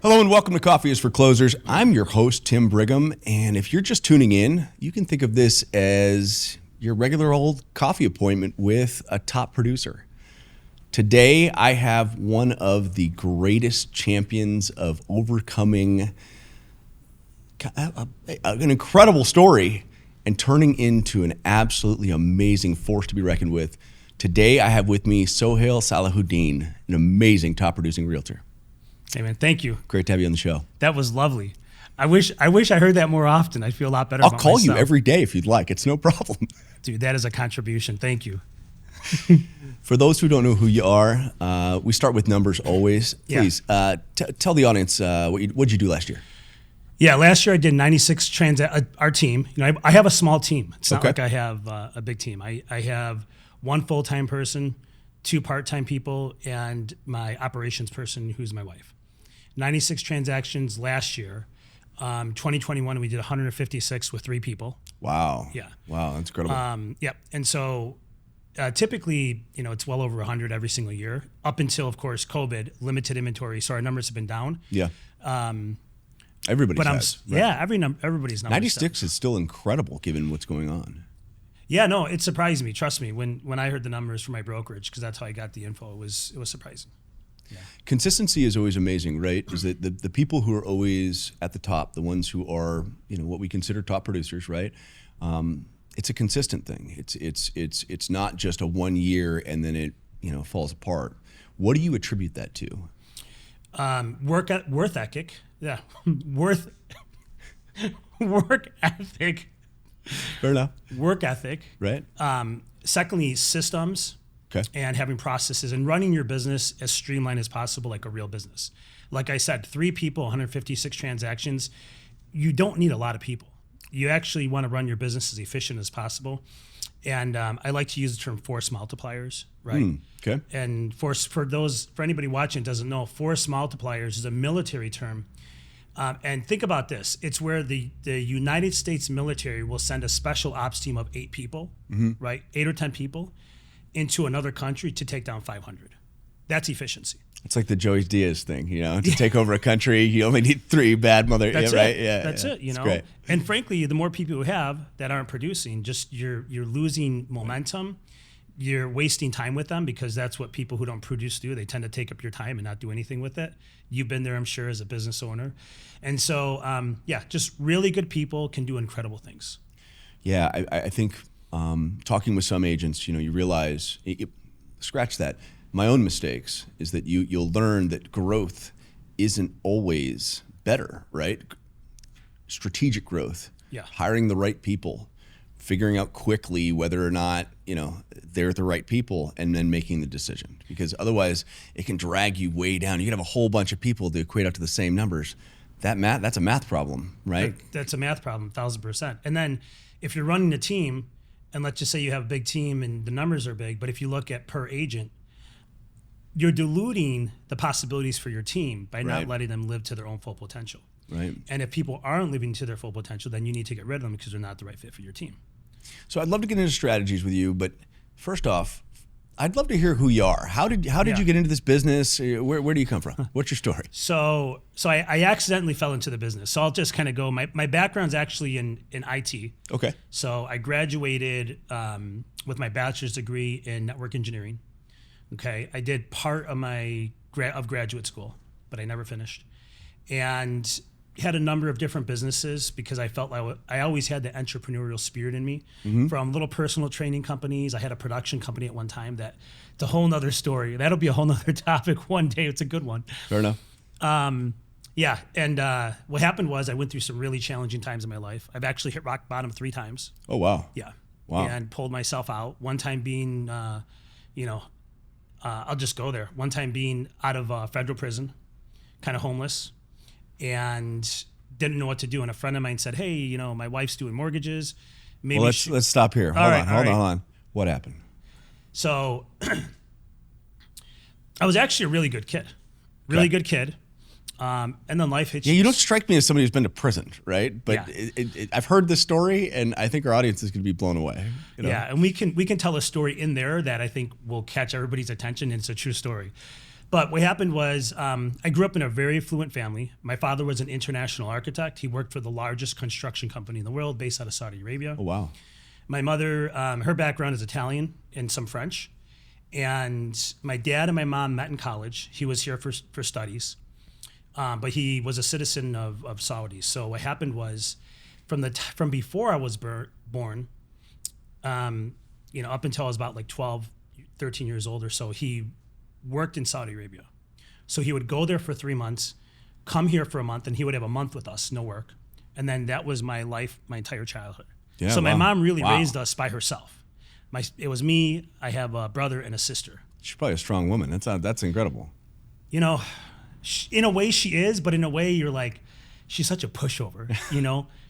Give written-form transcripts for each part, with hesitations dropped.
Hello and welcome to Coffee is for Closers. I'm your host, Tim Brigham, and if you're just tuning in, you can think of this as your regular old coffee appointment with a top producer. Today, I have one of the greatest champions of overcoming an incredible story and turning into an absolutely amazing force to be reckoned with. Today, I have with me Sohail Salahuddin, an amazing top producing realtor. Hey man, thank you. Great to have you on the show. That was lovely. I wish I heard that more often. I'd feel a lot better. I'll about call myself. you every day if you'd like. It's no problem. Dude, that is a contribution. Thank you. For those who don't know who you are, we start with numbers always. Please tell the audience what'd you do last year? Yeah, last year I did 96 our team. I have a small team. It's not like I have a big team. I have one full-time person, 2 part-time people, and my operations person who's my wife. 96 transactions last year. 2021, we did 156 with 3 people. Wow. Yeah. Wow, that's incredible. Yep. And so typically, it's well over 100 every single year, up until, of course, COVID, limited inventory. So our numbers have been down. Yeah. Everybody's right? Everybody's numbers. 96 is still incredible given what's going on. Yeah, no, it surprised me. Trust me, when I heard the numbers from my brokerage, because that's how I got the info, it was surprising. Yeah. Consistency is always amazing, right? Is that the people who are always at the top, the ones who are, what we consider top producers, right? It's a consistent thing. It's not just a 1 year and then it falls apart. What do you attribute that to? Work ethic. Yeah, work ethic. Fair enough. Work ethic. Right. Secondly, systems. Okay. And having processes and running your business as streamlined as possible, like a real business. Like I said, 3 people, 156 transactions. You don't need a lot of people. You actually want to run your business as efficient as possible. And I like to use the term force multipliers, right? Okay. And for anybody watching doesn't know, force multipliers is a military term. And think about this. It's where the United States military will send a special ops team of 8 people, right? 8 or 10 people into another country to take down 500. That's efficiency. It's like the Joey Diaz thing, to take over a country, you only need 3 bad mother. That's right? It. Yeah, That's it. It's great. And frankly, the more people you have that aren't producing, just you're losing momentum. You're wasting time with them because that's what people who don't produce do. They tend to take up your time and not do anything with it. You've been there, I'm sure, as a business owner. And so, just really good people can do incredible things. Yeah, I think talking with some agents, you realize, scratch that. My own mistakes is that you'll learn that growth isn't always better, right? Strategic growth, hiring the right people, figuring out quickly whether or not, they're the right people and then making the decision. Because otherwise it can drag you way down. You can have a whole bunch of people to equate out to the same numbers. That's a math problem, right? That's a math problem, 1,000%. And then if you're running a team, and let's just say you have a big team and the numbers are big, but if you look at per agent, you're diluting the possibilities for your team by not letting them live to their own full potential. Right. And if people aren't living to their full potential, then you need to get rid of them because they're not the right fit for your team. So I'd love to get into strategies with you, but first off, I'd love to hear who you are. How did you get into this business? Where do you come from? What's your story? So I accidentally fell into the business. So I'll just kind of go. My background's actually in IT. Okay. So I graduated with my bachelor's degree in network engineering. Okay. I did part of my graduate school, but I never finished, and had a number of different businesses because I felt like I always had the entrepreneurial spirit in me. From little personal training companies. I had a production company at one time it's a whole nother story. That'll be a whole nother topic one day. It's a good one. Fair enough. Yeah. And what happened was I went through some really challenging times in my life. I've actually hit rock bottom 3 times. Oh, wow. Yeah. Wow. And pulled myself out. One time being, I'll just go there. One time being out of federal prison, kind of homeless, and didn't know what to do. And a friend of mine said, "Hey, my wife's doing mortgages. Maybe." Well, let's stop here. Hold on. What happened? So, I was actually a really good kid, good kid. And then life hits you. Yeah, you don't strike me as somebody who's been to prison, right? But Yeah. I've heard this story, and I think our audience is going to be blown away. Yeah, and we can tell a story in there that I think will catch everybody's attention, and it's a true story. But what happened was I grew up in a very affluent family. My father was an international architect. He worked for the largest construction company in the world based out of Saudi Arabia. Oh, wow. My mother, her background is Italian and some French. And my dad and my mom met in college. He was here for studies, but he was a citizen of Saudi. So what happened was from before I was born, up until I was about like 12, 13 years old or so, he worked in Saudi Arabia. So he would go there for 3 months, come here for a month, and he would have a month with us, no work. And then that was my life, my entire childhood. Yeah, so my mom really Wow. raised us by herself. It was me, I have a brother and a sister. She's probably a strong woman. That's incredible. In a way she is, but in a way you're like, she's such a pushover,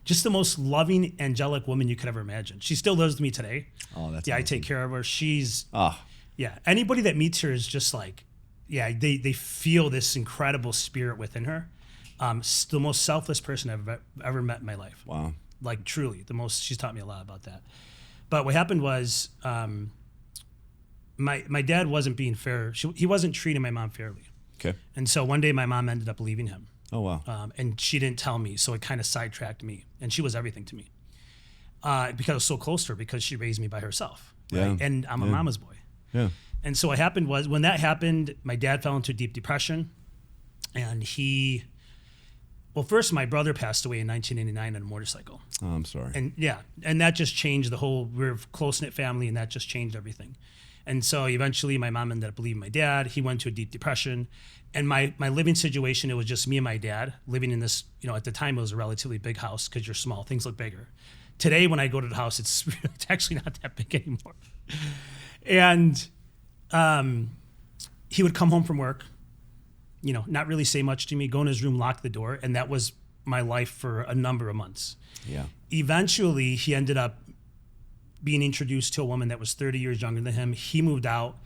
just the most loving, angelic woman you could ever imagine. She still lives with me today. Oh, that's I awesome. take care of her. She's, Ah, yeah, anybody that meets her is just like, they feel this incredible spirit within her. The most selfless person I've ever met in my life. wow. Like truly, she's taught me a lot about that. But what happened was, my dad wasn't being fair. He wasn't treating my mom fairly. Okay. And so one day my mom ended up leaving him. Oh, wow. And she didn't tell me, so it kind of sidetracked me. And she was everything to me. Because I was so close to her because she raised me by herself. Right? Yeah. And I'm a mama's boy. Yeah. And so what happened was, when that happened, my dad fell into a deep depression. And first my brother passed away in 1989 on a motorcycle. Oh, I'm sorry. And that just changed we're a close-knit family, and that just changed everything. And so eventually my mom ended up leaving my dad. He went to a deep depression. And my living situation, it was just me and my dad living in this, at the time it was a relatively big house because you're small, things look bigger. Today, when I go to the house, it's actually not that big anymore. And he would come home from work, not really say much to me, go in his room, lock the door. And that was my life for a number of months. Yeah. Eventually, he ended up being introduced to a woman that was 30 years younger than him. He moved out,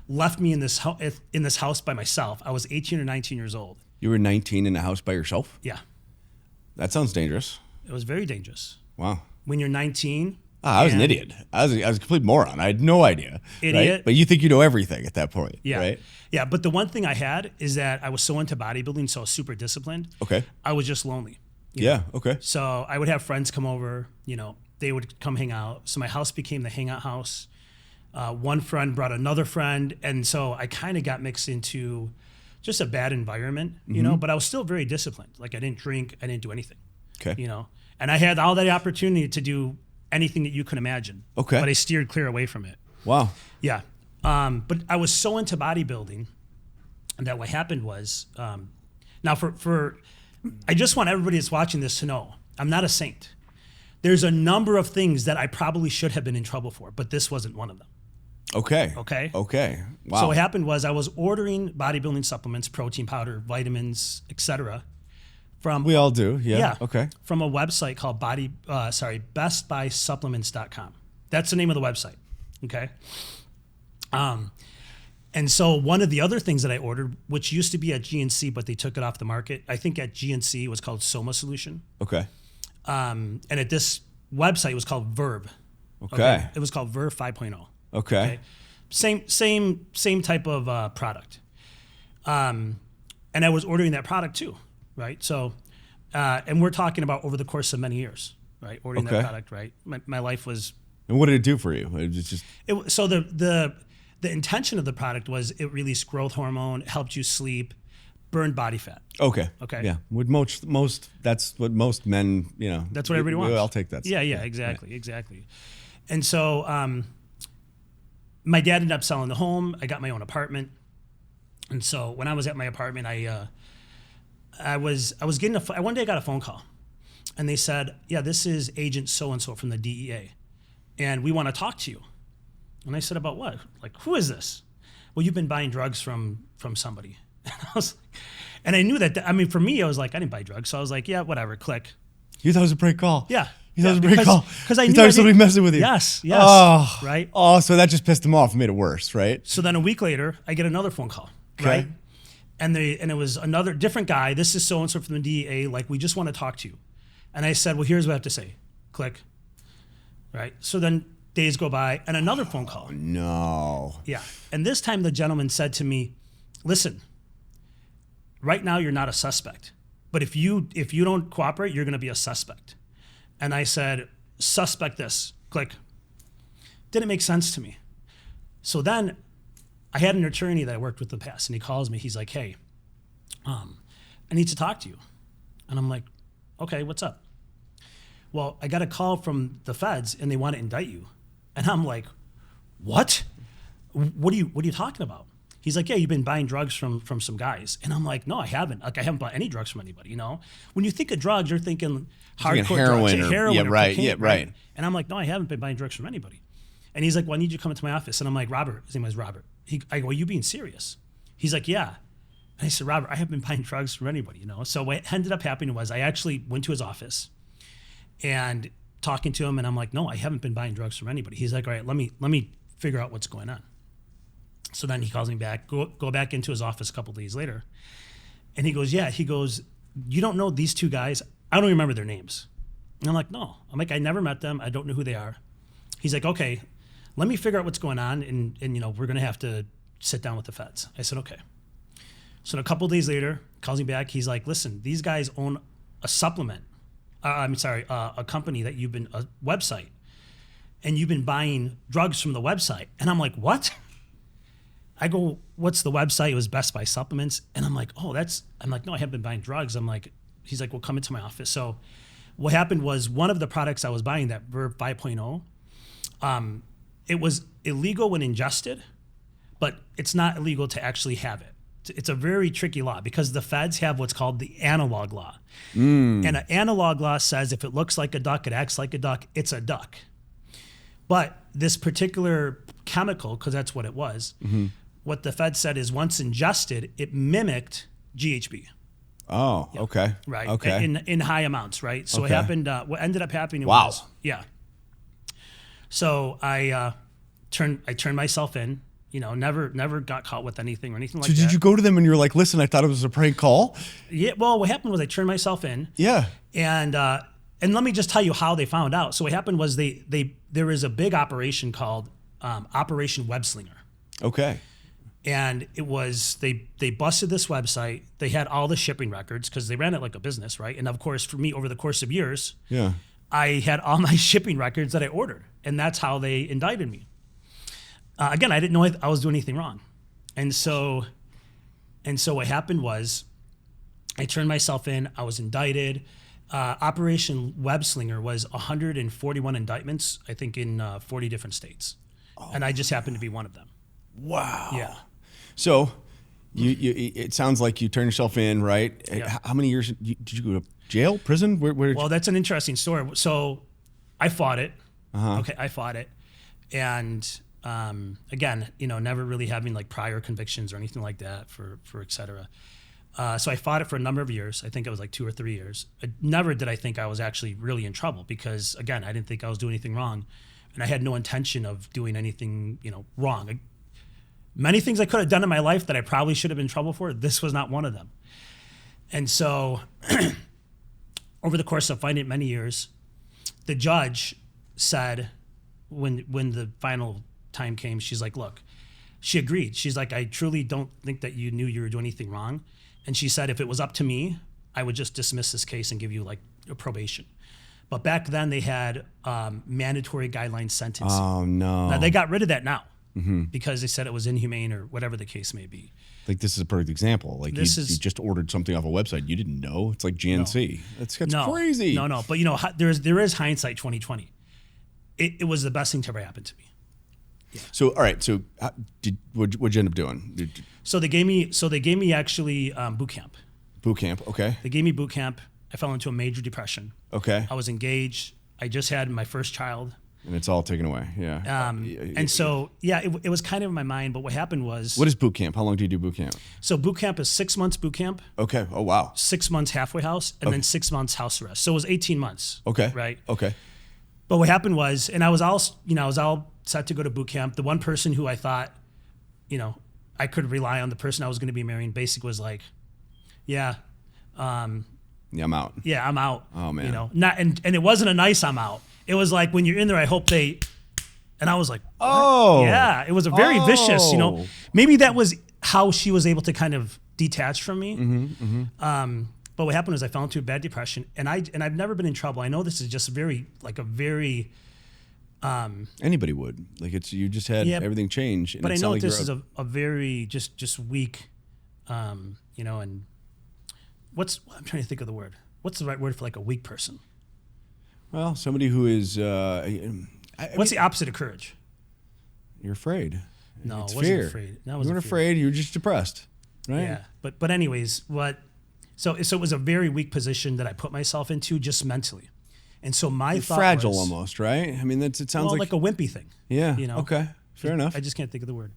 left me in this house by myself. I was 18 or 19 years old. You were 19 in a house by yourself? Yeah. That sounds dangerous. It was very dangerous. Wow. When you're 19. I was an idiot. I was a complete moron. I had no idea. Idiot. Right? But you think you know everything at that point, Yeah. right? Yeah, but the one thing I had is that I was so into bodybuilding, so I was super disciplined. Okay. I was just lonely. Yeah, okay. So I would have friends come over, they would come hang out. So my house became the hangout house. One friend brought another friend. And so I kind of got mixed into just a bad environment, but I was still very disciplined. Like I didn't drink, I didn't do anything, Okay. and I had all that opportunity to do anything that you can imagine. Okay. But I steered clear away from it. Wow. Yeah. But I was so into bodybuilding that what happened was, now I just want everybody that's watching this to know, I'm not a saint. There's a number of things that I probably should have been in trouble for, but this wasn't one of them. Okay. Okay. Okay. Wow. So what happened was I was ordering bodybuilding supplements, protein powder, vitamins, etc. from We all do. Yeah. Yeah. Okay. from a website called bestbuysupplements.com. That's the name of the website. Okay. And so one of the other things that I ordered, which used to be at GNC, but they took it off the market, I think at GNC it was called Soma Solution. Okay. And at this website it was called Verb. Okay. It was called Verb 5.0. Okay. Same type of product. And I was ordering that product too, right? So, and we're talking about over the course of many years, right? Ordering Okay. that product, right? My life was. And what did it do for you? It was just So the intention of the product was it released growth hormone, helped you sleep, burned body fat. okay. Okay. Yeah. With most that's what most men, That's what everybody wants. I'll take that. Yeah, exactly. And so my dad ended up selling the home. I got my own apartment. And so when I was at my apartment, I was getting one day I got a phone call, and they said, "Yeah, this is Agent so and so from the DEA, and we want to talk to you." And I said, "About what? Like, who is this?" "Well, you've been buying drugs from somebody." And I knew that. For me, I was like, I didn't buy drugs, so I was like, "Yeah, whatever." Click. You thought it was a prank call. Yeah. You thought it was a prank call. Because I you knew thought I it was somebody didn't- messing with you. Yes. Oh. Right. Oh, so that just pissed him off and made it worse, right? So then a week later, I get another phone call, Okay. right? And it was another different guy. This is so and so from the DEA. Like, we just want to talk to you. And I said, "Well, here's what I have to say." Click. Right. So then days go by, and another phone call. No. Yeah. And this time the gentleman said to me, "Listen, right now you're not a suspect, but if you don't cooperate, you're going to be a suspect. And I said, suspect this, click. Didn't make sense to me. So then I had an attorney that I worked with in the past, and he calls me. He's like, hey, I need to talk to you. And I'm like, okay, what's up? Well, I got a call from the feds, and they want to indict you. And I'm like, what? What are you talking about? He's like, yeah, you've been buying drugs from some guys. And I'm like, no, I haven't. Like, I haven't bought any drugs from anybody, you know? When you think of drugs, you're thinking hardcore heroin drugs. or, Heroin yeah, or right, cocaine, yeah, right. And I'm like, no, I haven't been buying drugs from anybody. And he's like, well, I need you to come into my office. And I'm like, Robert, his name was Robert. I go, are you being serious? He's like, yeah. And I said, Robert, I haven't been buying drugs from anybody, you know? So what ended up happening was I actually went to his office and talking to him, and I'm like, no, I haven't been buying drugs from anybody. He's like, all right, let me figure out what's going on. So then he calls me back, go back into his office a couple days later. And he goes, yeah, you don't know these two guys? I don't remember their names. And I'm like, no. I'm like, I never met them. I don't know who they are. He's like, okay, let me figure out what's going on. And you know, we're going to have to sit down with the feds. I said, okay. So a couple days later, calls me back. He's like, listen, these guys own a supplement. A company that a website. And you've been buying drugs from the website. And I'm like, what? I go, what's the website? It was Best Buy Supplements. And I'm like, I'm like, no, I haven't been buying drugs. He's like, well, come into my office. So what happened was one of the products I was buying, that Verb 5.0, it was illegal when ingested, but it's not illegal to actually have it. It's a very tricky law because the feds have what's called the analog law. And an analog law says if it looks like a duck, it acts like a duck, it's a duck. But this particular chemical, because that's what it was, what the Fed said is once ingested, it mimicked GHB. Oh, yeah. Okay. Right. Okay. In high amounts, right? So okay. It happened, what ended up happening was, yeah. So I turned myself in, you know, never got caught with anything or anything like that. So did you go to them and you were like, listen, I thought it was a prank call? Yeah, well, what happened was I turned myself in. Yeah. And let me just tell you how they found out. So what happened was there was a big operation called Operation Web Slinger. Okay. And it was, they busted this website. They had all the shipping records because they ran it like a business, right? And of course, for me, over the course of years, yeah, I had all my shipping records that I ordered. And that's how they indicted me. Again, I didn't know I was doing anything wrong. And so what happened was I turned myself in. I was indicted. Operation Web Slinger was 141 indictments, I think, in 40 different states. Oh. And I just happened to be one of them. Wow. Yeah. So it sounds like you turned yourself in, right? Yeah. How many years did you go to jail, prison? Where well, that's an interesting story. So I fought it. Uh-huh. Okay, I fought it. And again, you know, never really having like prior convictions or anything like that for et cetera. So I fought it for a number of years. I think it was like 2 or 3 years. Never did I think I was actually really in trouble because, again, I didn't think I was doing anything wrong. And I had no intention of doing anything, you know, wrong. Many things I could have done in my life that I probably should have been in trouble for. This was not one of them. And so over the course of fighting it many years, the judge said when the final time came, she's like, look, she agreed. She's like, I truly don't think that you knew you were doing anything wrong. And she said, if it was up to me, I would just dismiss this case and give you like a probation. But back then they had mandatory guideline sentencing. Oh, no. Now, they got rid of that now because they said it was inhumane or whatever the case may be. Like, this is a perfect example. Like, you just ordered something off a website you didn't know. It's like GNC. No. That's crazy. No. But, you know, there is hindsight 20/20. It was the best thing to ever happen to me. Yeah. So, all right. So, what'd you end up doing? So they gave me actually boot camp. Boot camp. Okay. They gave me boot camp. I fell into a major depression. Okay. I was engaged. I just had my first child. And it's all taken away. Yeah. And so, yeah, it was kind of in my mind. But what happened was. What is boot camp? How long do you do boot camp? So boot camp is 6 months boot camp. Okay. Oh, wow. 6 months halfway house and then 6 months house arrest. So it was 18 months. Okay. Right. Okay. But what happened was, and I was all set to go to boot camp. The one person who I thought, you know, I could rely on, the person I was going to be marrying, basically was like, yeah, I'm out. Yeah, I'm out. Oh man. You know, and it wasn't a nice I'm out. It was like, when you're in there, I hope they, and I was like, what? Oh. Yeah, it was a very vicious, you know, maybe that was how she was able to kind of detached from me. But what happened was I fell into a bad depression, and I've never been in trouble. I know this is just a very Anybody would. Like you just had everything change. And but I know like this is a very just weak, and I'm trying to think of the word. What's the right word for like a weak person? Well, somebody who is. What's the opposite of courage? You're afraid. No, it's I wasn't fear. afraid. No, I you wasn't weren't afraid. You were just depressed, right? Yeah, but anyways, so it was a very weak position that I put myself into just mentally, and so my thought fragile was, almost, right? I mean, it sounds like a wimpy thing. Yeah. Okay. Fair enough. I just can't think of the word.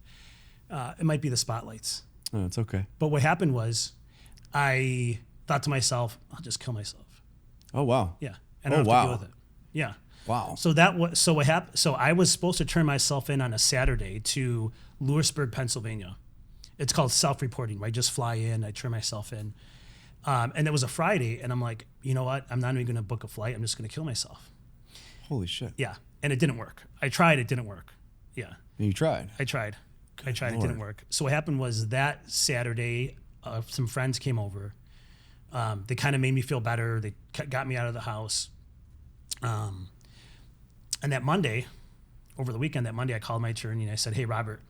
It might be the spotlights. Oh, it's okay. But what happened was, I thought to myself, I'll just kill myself. Oh wow. Yeah. And I don't have to deal with it. Yeah. Wow. So what happened? So I was supposed to turn myself in on a Saturday to Lewisburg, Pennsylvania. It's called self-reporting, where I just fly in, I turn myself in. And it was a Friday, and I'm like, you know what? I'm not even going to book a flight. I'm just going to kill myself. Holy shit. Yeah. And it didn't work. I tried. It didn't work. Yeah. You tried? I tried. It didn't work. So what happened was that Saturday, some friends came over. They kind of made me feel better. They got me out of the house. And that Monday, over the weekend, I called my attorney and I said, hey, Robert,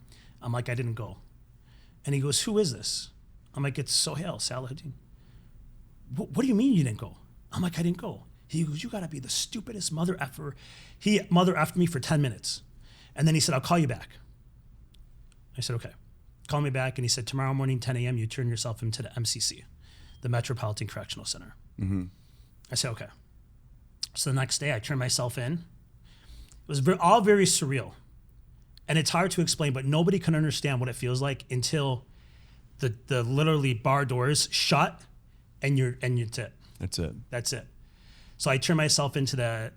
I'm like, I didn't go. And he goes, who is this? I'm like, it's Sohail Salahuddin. What do you mean you didn't go? I'm like, I didn't go. He goes, you got to be the stupidest mother effer. He mother effed me for 10 minutes. And then he said, I'll call you back. I said, okay. Call me back. And he said, tomorrow morning, 10 a.m., you turn yourself into the MCC, the Metropolitan Correctional Center. Mm-hmm. I said, okay. So the next day I turned myself in. It was all very surreal. And it's hard to explain, but nobody can understand what it feels like until the literally bar doors shut and you're it. That's it. So I turned myself into the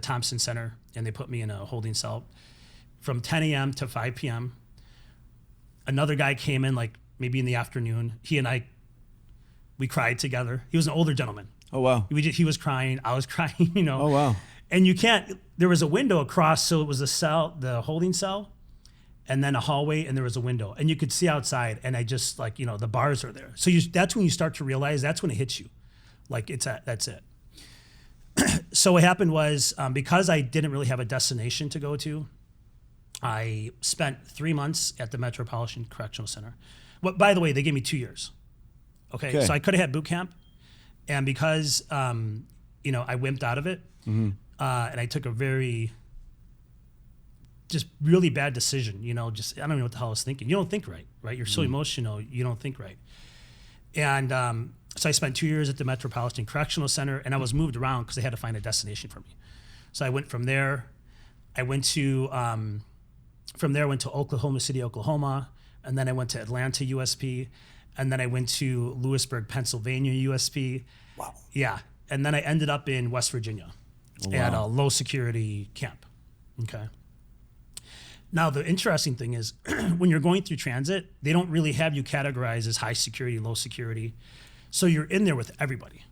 Thompson Center, and they put me in a holding cell from 10 a.m. to 5 p.m. Another guy came in like maybe in the afternoon. He and I, we cried together. He was an older gentleman. Oh, wow. He was crying. I was crying, Oh, wow. And there was a window across, so it was the holding cell, and then a hallway, and there was a window. And you could see outside, and I just the bars are there. So that's when you start to realize, that's when it hits you. That's it. So what happened was, because I didn't really have a destination to go to, I spent 3 months at the Metropolitan Correctional Center. But by the way, they gave me 2 years. Okay. So I could have had boot camp. And because, I wimped out of it, and I took a just really bad decision, I don't know what the hell I was thinking. You don't think right? You're so emotional, you don't think right. And so I spent 2 years at the Metropolitan Correctional Center, and I was moved around because they had to find a destination for me. So I went from there. I went to Oklahoma City, Oklahoma, and then I went to Atlanta USP, and then I went to Lewisburg, Pennsylvania USP. Wow. Yeah. And then I ended up in West Virginia at a low security camp. Okay. Now, the interesting thing is when you're going through transit, they don't really have you categorized as high security, low security. So you're in there with everybody,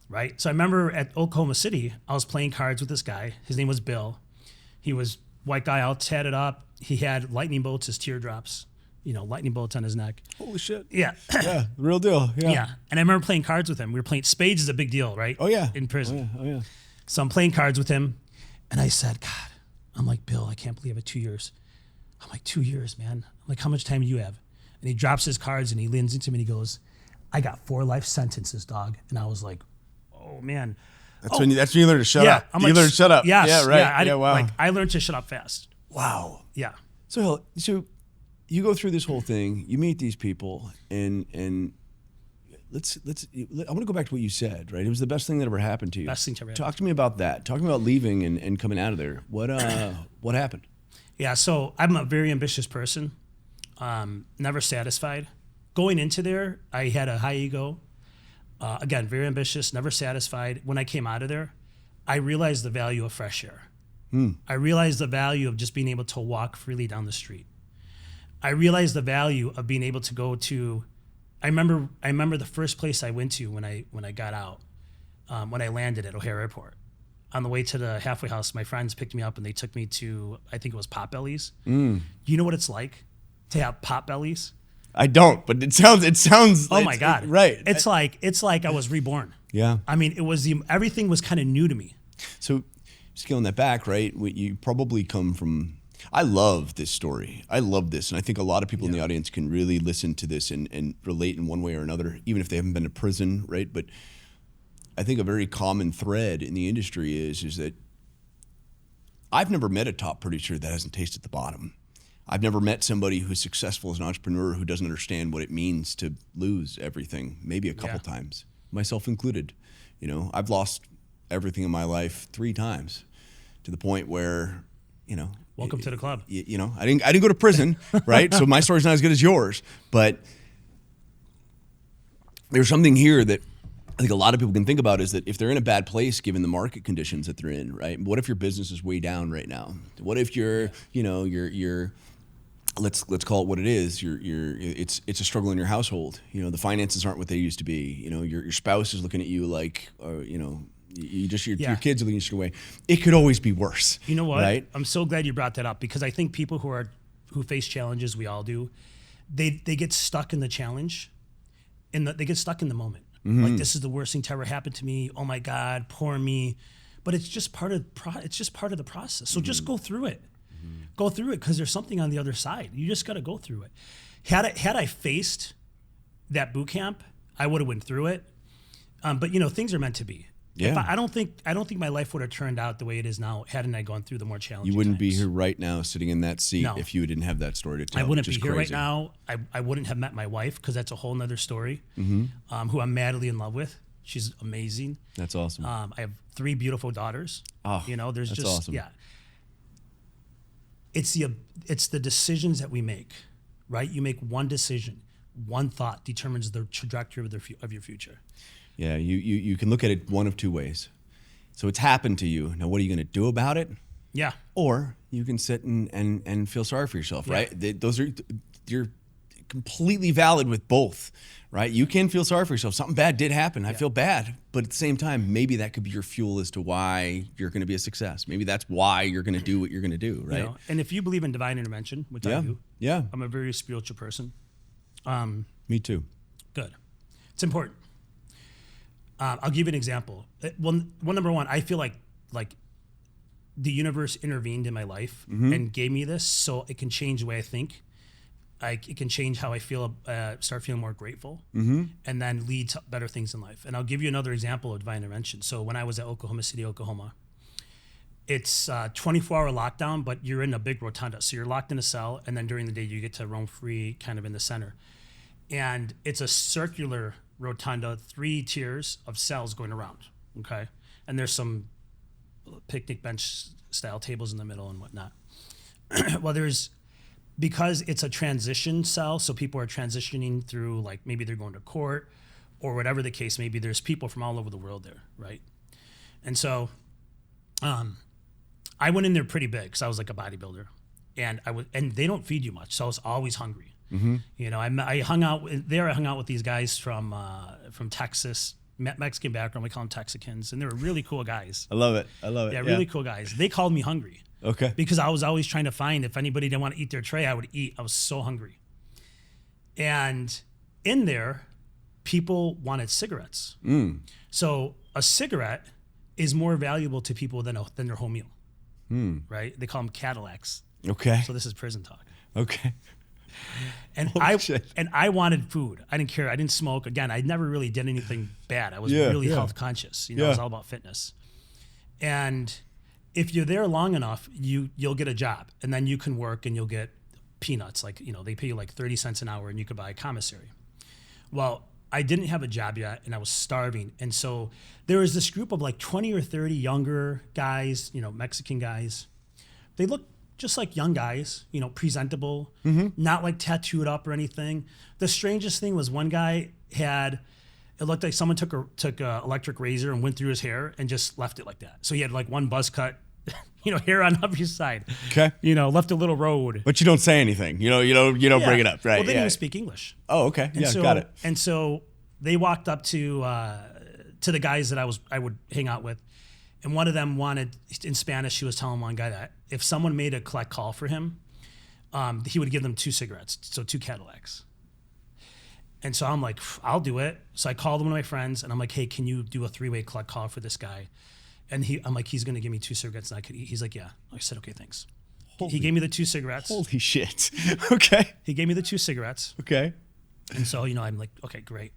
right? So I remember at Oklahoma City, I was playing cards with this guy. His name was Bill. He was white guy, all tatted up. He had lightning bolts as teardrops, lightning bolts on his neck. Holy shit. Yeah. Yeah, real deal. Yeah. And I remember playing cards with him. We were playing spades is a big deal, right? Oh, yeah. In prison. Oh, yeah. So I'm playing cards with him, and I said, God, I'm like, Bill, I can't believe it, 2 years. I'm like, 2 years, man. I'm like, how much time do you have? And he drops his cards, and he leans into me, and he goes, I got 4 life sentences, dog. And I was like, oh, man. That's when you learn to shut up. You learn to shut up. Yes, yeah, right. Yeah, wow. I learned to shut up fast. Wow. Yeah. So you go through this whole thing, you meet these people, and I want to go back to what you said, right? It was the best thing that ever happened to you. Best thing to ever happen. Talk to me about that. Talk to me about leaving and coming out of there. What happened? Yeah, so I'm a very ambitious person, never satisfied. Going into there, I had a high ego. Again, very ambitious, never satisfied. When I came out of there, I realized the value of fresh air. I realized the value of just being able to walk freely down the street. I realized the value of being able to go to. I remember the first place I went to when I got out, when I landed at O'Hare Airport. On the way to the halfway house, my friends picked me up and they took me to, I think it was Potbelly's. You know what it's like to have Potbelly's? I don't, but it sounds. Oh my God. Right. It's like I was reborn. Yeah. I mean, everything was kind of new to me. So scaling that back, right? You probably come from. I love this story. I love this, and I think a lot of people in the audience can really listen to this and relate in one way or another, even if they haven't been to prison, right? But I think a very common thread in the industry is that I've never met a top producer that hasn't tasted the bottom. I've never met somebody who's successful as an entrepreneur who doesn't understand what it means to lose everything, maybe a couple times, myself included. You know, I've lost everything in my life 3 times to the point where, you know. Welcome to the club. You know, I didn't go to prison, right? So my story's not as good as yours, but there's something here that I think a lot of people can think about is that if they're in a bad place, given the market conditions that they're in, right? What if your business is way down right now? What if you're, you know, you're let's call it what it is. It's a struggle in your household. You know, the finances aren't what they used to be. You know, your spouse is looking at you like, you know, your kids are looking your way. It could always be worse. You know what? Right? I'm so glad you brought that up because I think people who face challenges, we all do, they get stuck in the challenge, they get stuck in the moment. Mm-hmm. Like, this is the worst thing to ever happen to me. Oh my God, poor me. But it's just part of the process. So just go through it. Mm-hmm. Go through it because there's something on the other side. You just got to go through it. Had I faced that boot camp, I would have went through it. But you know, things are meant to be. Yeah. I don't think my life would have turned out the way it is now hadn't I gone through the more challenging. You wouldn't times. be here right now, sitting in that seat, if you didn't have that story to tell. I wouldn't be here right now. I wouldn't have met my wife because that's a whole nother story. Mm-hmm. Who I'm madly in love with. She's amazing. That's awesome. I have 3 beautiful daughters. Oh, you know, that's awesome. Yeah. It's the decisions that we make, right? You make one decision, one thought determines the trajectory of your future. Yeah, you can look at it one of 2 ways. So it's happened to you. Now, what are you going to do about it? Yeah. Or you can sit and feel sorry for yourself, right? You're completely valid with both, right? You can feel sorry for yourself. Something bad did happen. I feel bad. But at the same time, maybe that could be your fuel as to why you're going to be a success. Maybe that's why you're going to do what you're going to do, right? You know, and if you believe in divine intervention, which I do, I'm a very spiritual person. Me too. Good. It's important. I'll give you an example. Number one, I feel like the universe intervened in my life and gave me this so it can change the way I think. It can change how I feel, start feeling more grateful, and then lead to better things in life. And I'll give you another example of divine intervention. So when I was at Oklahoma City, Oklahoma, it's 24-hour lockdown, but you're in a big rotunda. So you're locked in a cell, and then during the day you get to roam free kind of in the center. And it's a circular rotunda, 3 tiers of cells going around, okay? And there's some picnic bench style tables in the middle and whatnot. Well, because it's a transition cell, so people are transitioning through, like, maybe they're going to court or whatever the case may be, there's people from all over the world there, right? And so I went in there pretty big because I was like a bodybuilder. And they don't feed you much, so I was always hungry. Mm-hmm. You know, I hung out with these guys from Texas, Mexican background. We call them Texicans, and they were really cool guys. I love it. Yeah, really cool guys. They called me hungry. Okay. Because I was always trying to find if anybody didn't want to eat their tray, I would eat. I was so hungry. And in there, people wanted cigarettes. So a cigarette is more valuable to people than their whole meal. Right? They call them Cadillacs. Okay. So this is prison talk. Okay. And I wanted food. I didn't care. I didn't smoke. Again, I never really did anything bad. I was really health conscious. You know, it was all about fitness. And if you're there long enough, you'll get a job, and then you can work and you'll get peanuts. Like, you know, they pay you like 30 cents an hour, and you could buy a commissary. Well, I didn't have a job yet, and I was starving. And so there was this group of like 20 or 30 younger guys, you know, Mexican guys. They looked just like young guys, you know, presentable, not like tattooed up or anything. The strangest thing was one guy it looked like someone took a electric razor and went through his hair and just left it like that. So he had like one buzz cut, you know, hair on every side. Okay. You know, left a little road. But you don't say anything. You don't bring it up, right? Well, they didn't speak English. Oh, okay. Got it. And so they walked up to the guys that I would hang out with. And one of them wanted, in Spanish, she was telling one guy that if someone made a collect call for him, he would give them 2 cigarettes, so 2 Cadillacs. And so I'm like, I'll do it. So I called one of my friends and I'm like, hey, can you do a 3-way collect call for this guy? And I'm like, he's going to give me 2 cigarettes and I could eat. He's like, yeah. I said, okay, thanks. He gave me the 2 cigarettes. Holy shit. Okay. He gave me the 2 cigarettes. Okay. And so, I'm like, okay, great.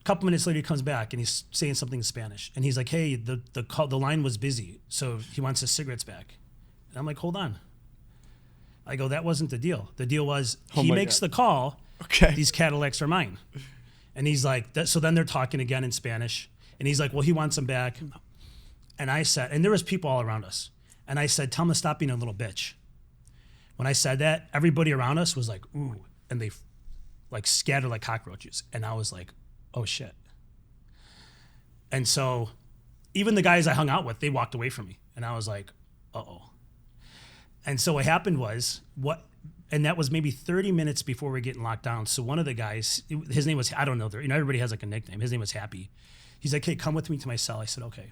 A couple minutes later, he comes back and he's saying something in Spanish. And he's like, hey, the line was busy, so he wants his cigarettes back. And I'm like, hold on. I go, that wasn't the deal. The deal was he makes the call. Okay. These Cadillacs are mine. And he's like, so then they're talking again in Spanish. And he's like, well, he wants them back. And I said, and there was people all around us. And I said, tell him to stop being a little bitch. When I said that, everybody around us was like, ooh. And they like scattered like cockroaches. And I was like, oh shit. And so even the guys I hung out with, they walked away from me. And I was like, uh-oh. And so what happened was, and that was maybe 30 minutes before we were getting locked down. So one of the guys, his name was, I don't know, everybody has like a nickname. His name was Happy. He's like, hey, come with me to my cell. I said, okay.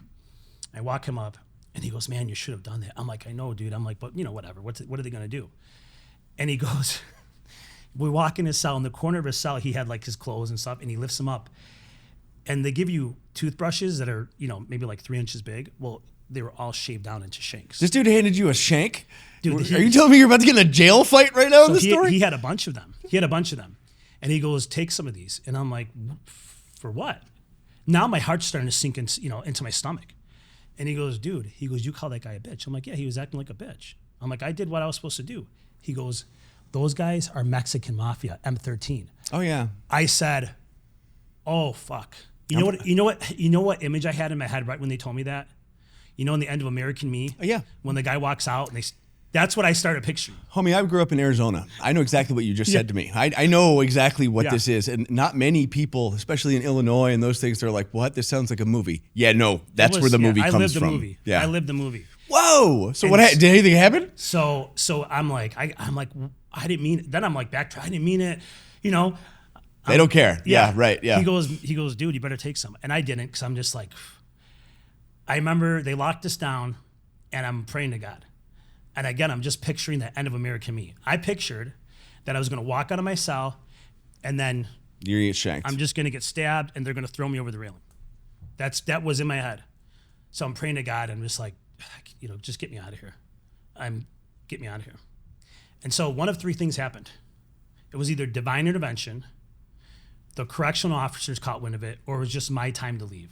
I walk him up and he goes, man, you should have done that. I'm like, I know, dude. I'm like, but whatever. What are they going to do? And he goes, we walk in his cell. In the corner of his cell, he had like his clothes and stuff, and he lifts them up. And they give you toothbrushes that are, maybe like 3 inches big. Well, they were all shaved down into shanks. This dude handed you a shank? Dude, are you telling me you're about to get in a jail fight right now in this story? He had a bunch of them. And he goes, take some of these. And I'm like, for what? Now my heart's starting to sink into my stomach. And he goes, dude, you call that guy a bitch. I'm like, yeah, he was acting like a bitch. I'm like, I did what I was supposed to do. He goes, those guys are Mexican mafia, M13. Oh yeah. I said, oh fuck. You know what image I had in my head right when they told me that? In the end of American Me? Oh, yeah. When the guy walks out and that's what I started picturing. Homie, I grew up in Arizona. I know exactly what you just said to me. I know exactly what this is. And not many people, especially in Illinois and those things, they're like, what? This sounds like a movie. Yeah, no, that's where the movie comes from. I lived the movie. Whoa. So did anything happen? So I'm like, I didn't mean it. Then I'm like, backtrack. I didn't mean it. They don't care. Yeah, right. Yeah. He goes, dude, you better take some. And I didn't, because I'm just like, I remember they locked us down and I'm praying to God. And again, I'm just picturing the end of American Me. I pictured that I was going to walk out of my cell and then you're going to get shanked. I'm just going to get stabbed and they're going to throw me over the railing. That was in my head. So I'm praying to God. I'm just like, just get me out of here. Get me out of here. And so one of 3 things happened. It was either divine intervention, the correctional officers caught wind of it, or it was just my time to leave.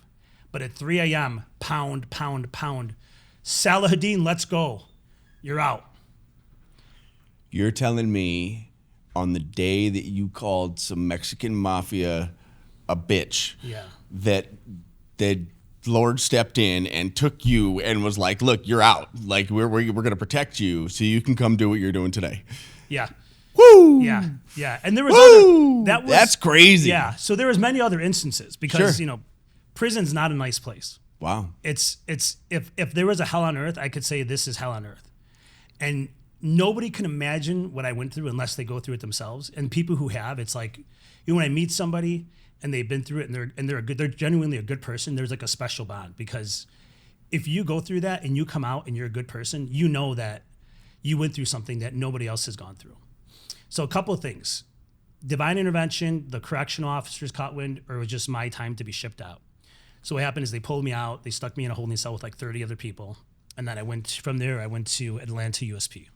But at 3 a.m., pound, pound, pound. Salahuddin, let's go. You're out. You're telling me on the day that you called some Mexican mafia a bitch, that the Lord stepped in and took you and was like, look, you're out. Like, we're going to protect you so you can come do what you're doing today. Yeah. Woo! Yeah. And there was that's crazy. Yeah. So there was many other instances because, prison's not a nice place. Wow. It's if there was a hell on earth, I could say this is hell on earth. And nobody can imagine what I went through unless they go through it themselves. And people who have, it's like, when I meet somebody and they've been through it and they're genuinely a good person, there's like a special bond, because if you go through that and you come out and you're a good person, you know that you went through something that nobody else has gone through. So a couple of things: divine intervention, the correctional officers caught wind, or it was just my time to be shipped out. So what happened is they pulled me out, they stuck me in a holding cell with like 30 other people. And then I went to Atlanta USP.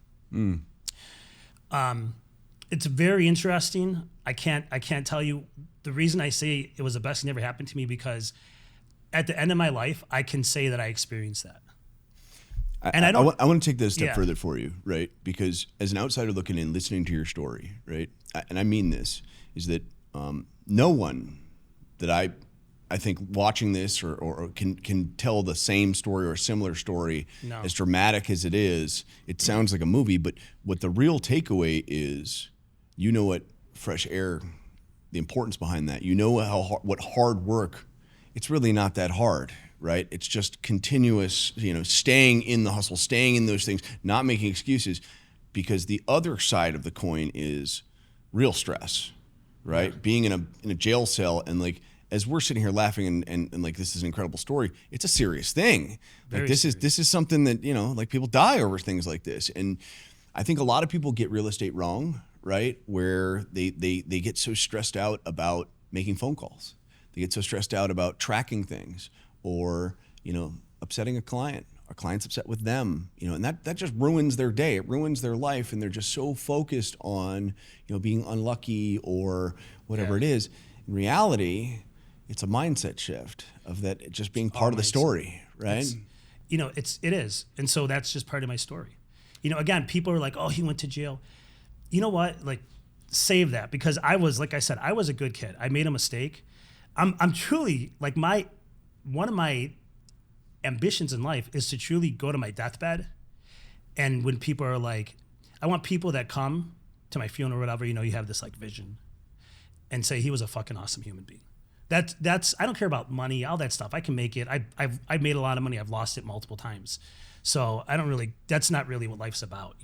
It's very interesting. I can't tell you the reason I say it was the best thing that ever happened to me, because at the end of my life, I can say that I experienced that. And I want to take that a step further for you, right? Because as an outsider looking in, listening to your story, right? And I mean this, is that no one that I think watching this or can tell the same story or a similar story, as dramatic as it is. It sounds like a movie, but what the real takeaway is, what fresh air, the importance behind that. What hard work. It's really not that hard, right? It's just continuous, staying in the hustle, staying in those things, not making excuses, because the other side of the coin is real stress, right? Yeah. Being in a jail cell and like, as we're sitting here laughing and like, this is an incredible story, it's a serious thing. Like this is something that, like people die over things like this. And I think a lot of people get real estate wrong, right? Where they get so stressed out about making phone calls. They get so stressed out about tracking things, or, upsetting a client. Our client's upset with them, and that just ruins their day. It ruins their life, and they're just so focused on, being unlucky or whatever it is. In reality, it's a mindset shift of that just being part of the story, right? It is. And so that's just part of my story. Again, people are like, oh, he went to jail. You know what? Like, save that, because like I said, I was a good kid. I made a mistake. I'm truly, like, one of my ambitions in life is to truly go to my deathbed. And when people are like, I want people that come to my funeral or whatever, you have this like vision, and say he was a fucking awesome human being. That's I don't care about money, all that stuff. I can make it. I've made a lot of money. I've lost it multiple times. So that's not really what life's about.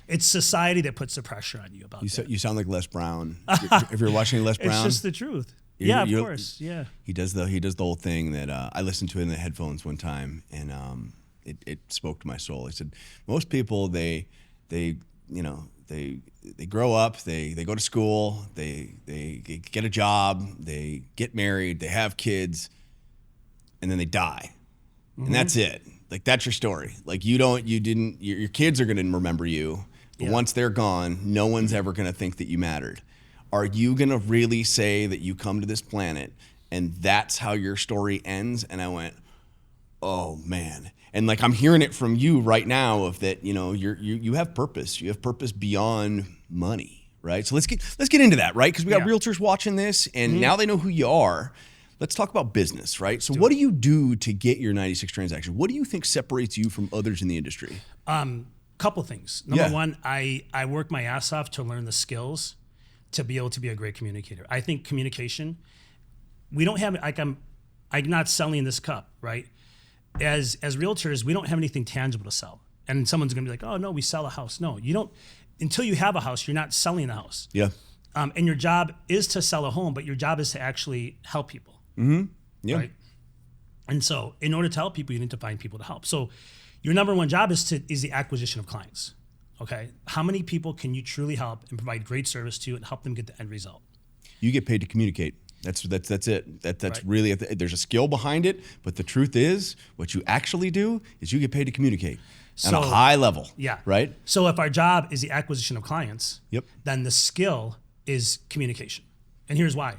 It's society that puts the pressure on you about that. You sound like Les Brown. If you're watching Les Brown, it's just the truth. Yeah, of course. Yeah. He does the whole thing that I listened to it in the headphones one time, and it spoke to my soul. He said, most people they grow up, they go to school, they get a job, they get married, they have kids, and then they die. And that's it. Like, that's your story. Like, your kids are going to remember you, but once they're gone, no one's ever going to think that you mattered. Are you going to really say that you come to this planet and that's how your story ends? And I went, oh man. And like, I'm hearing it from you right now of that, you have purpose. You have purpose beyond money, right? So let's get into that, right? Because we got realtors watching this, and now they know who you are. Let's talk about business, right? So what do you do to get your 96 transaction? What do you think separates you from others in the industry? Couple things. Number one, I work my ass off to learn the skills to be able to be a great communicator. I think communication, we don't have, like, I'm not selling this cup, right? As realtors, we don't have anything tangible to sell. And someone's gonna be like, oh no, we sell a house. No, you don't. Until you have a house, you're not selling a house. Yeah. And your job is to sell a home, but your job is to actually help people. Yeah. Right? And so in order to help people, you need to find people to help. So your number one job is the acquisition of clients. Okay. How many people can you truly help and provide great service to and help them get the end result? You get paid to communicate. That's it. That's right. Really, there's a skill behind it, but the truth is, what you actually do is you get paid to communicate on a high level. Yeah. Right? So if our job is the acquisition of clients, then the skill is communication. And here's why.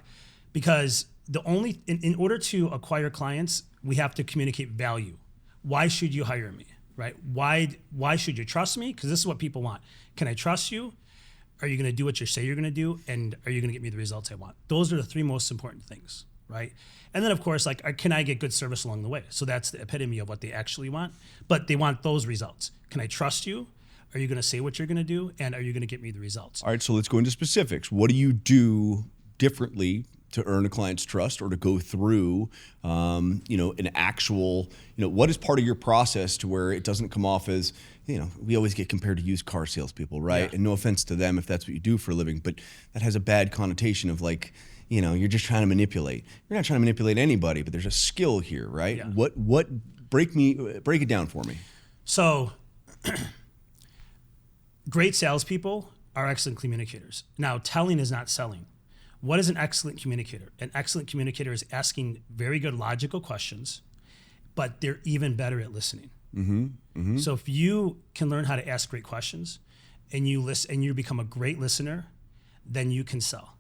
Because in order to acquire clients, we have to communicate value. Why should you hire me? Right? Why should you trust me? Because this is what people want. Can I trust you? Are you going to do what you say you're going to do? And are you going to get me the results I want? Those are the three most important things, right? And then, of course, like, can I get good service along the way? So that's the epitome of what they actually want. But they want those results. Can I trust you? Are you going to say what you're going to do? And are you going to get me the results? All right, so let's go into specifics. What do you do differently to earn a client's trust, or to go through, an actual, what is part of your process to where it doesn't come off as, we always get compared to used car salespeople, right? Yeah. And no offense to them if that's what you do for a living, but that has a bad connotation of like, you're just trying to manipulate. You're not trying to manipulate anybody, but there's a skill here, right? Yeah. Break it down for me. So, great salespeople are excellent communicators. Now, telling is not selling. What is an excellent communicator? An excellent communicator is asking very good logical questions, but they're even better at listening. So if you can learn how to ask great questions and you listen and you become a great listener, then you can sell.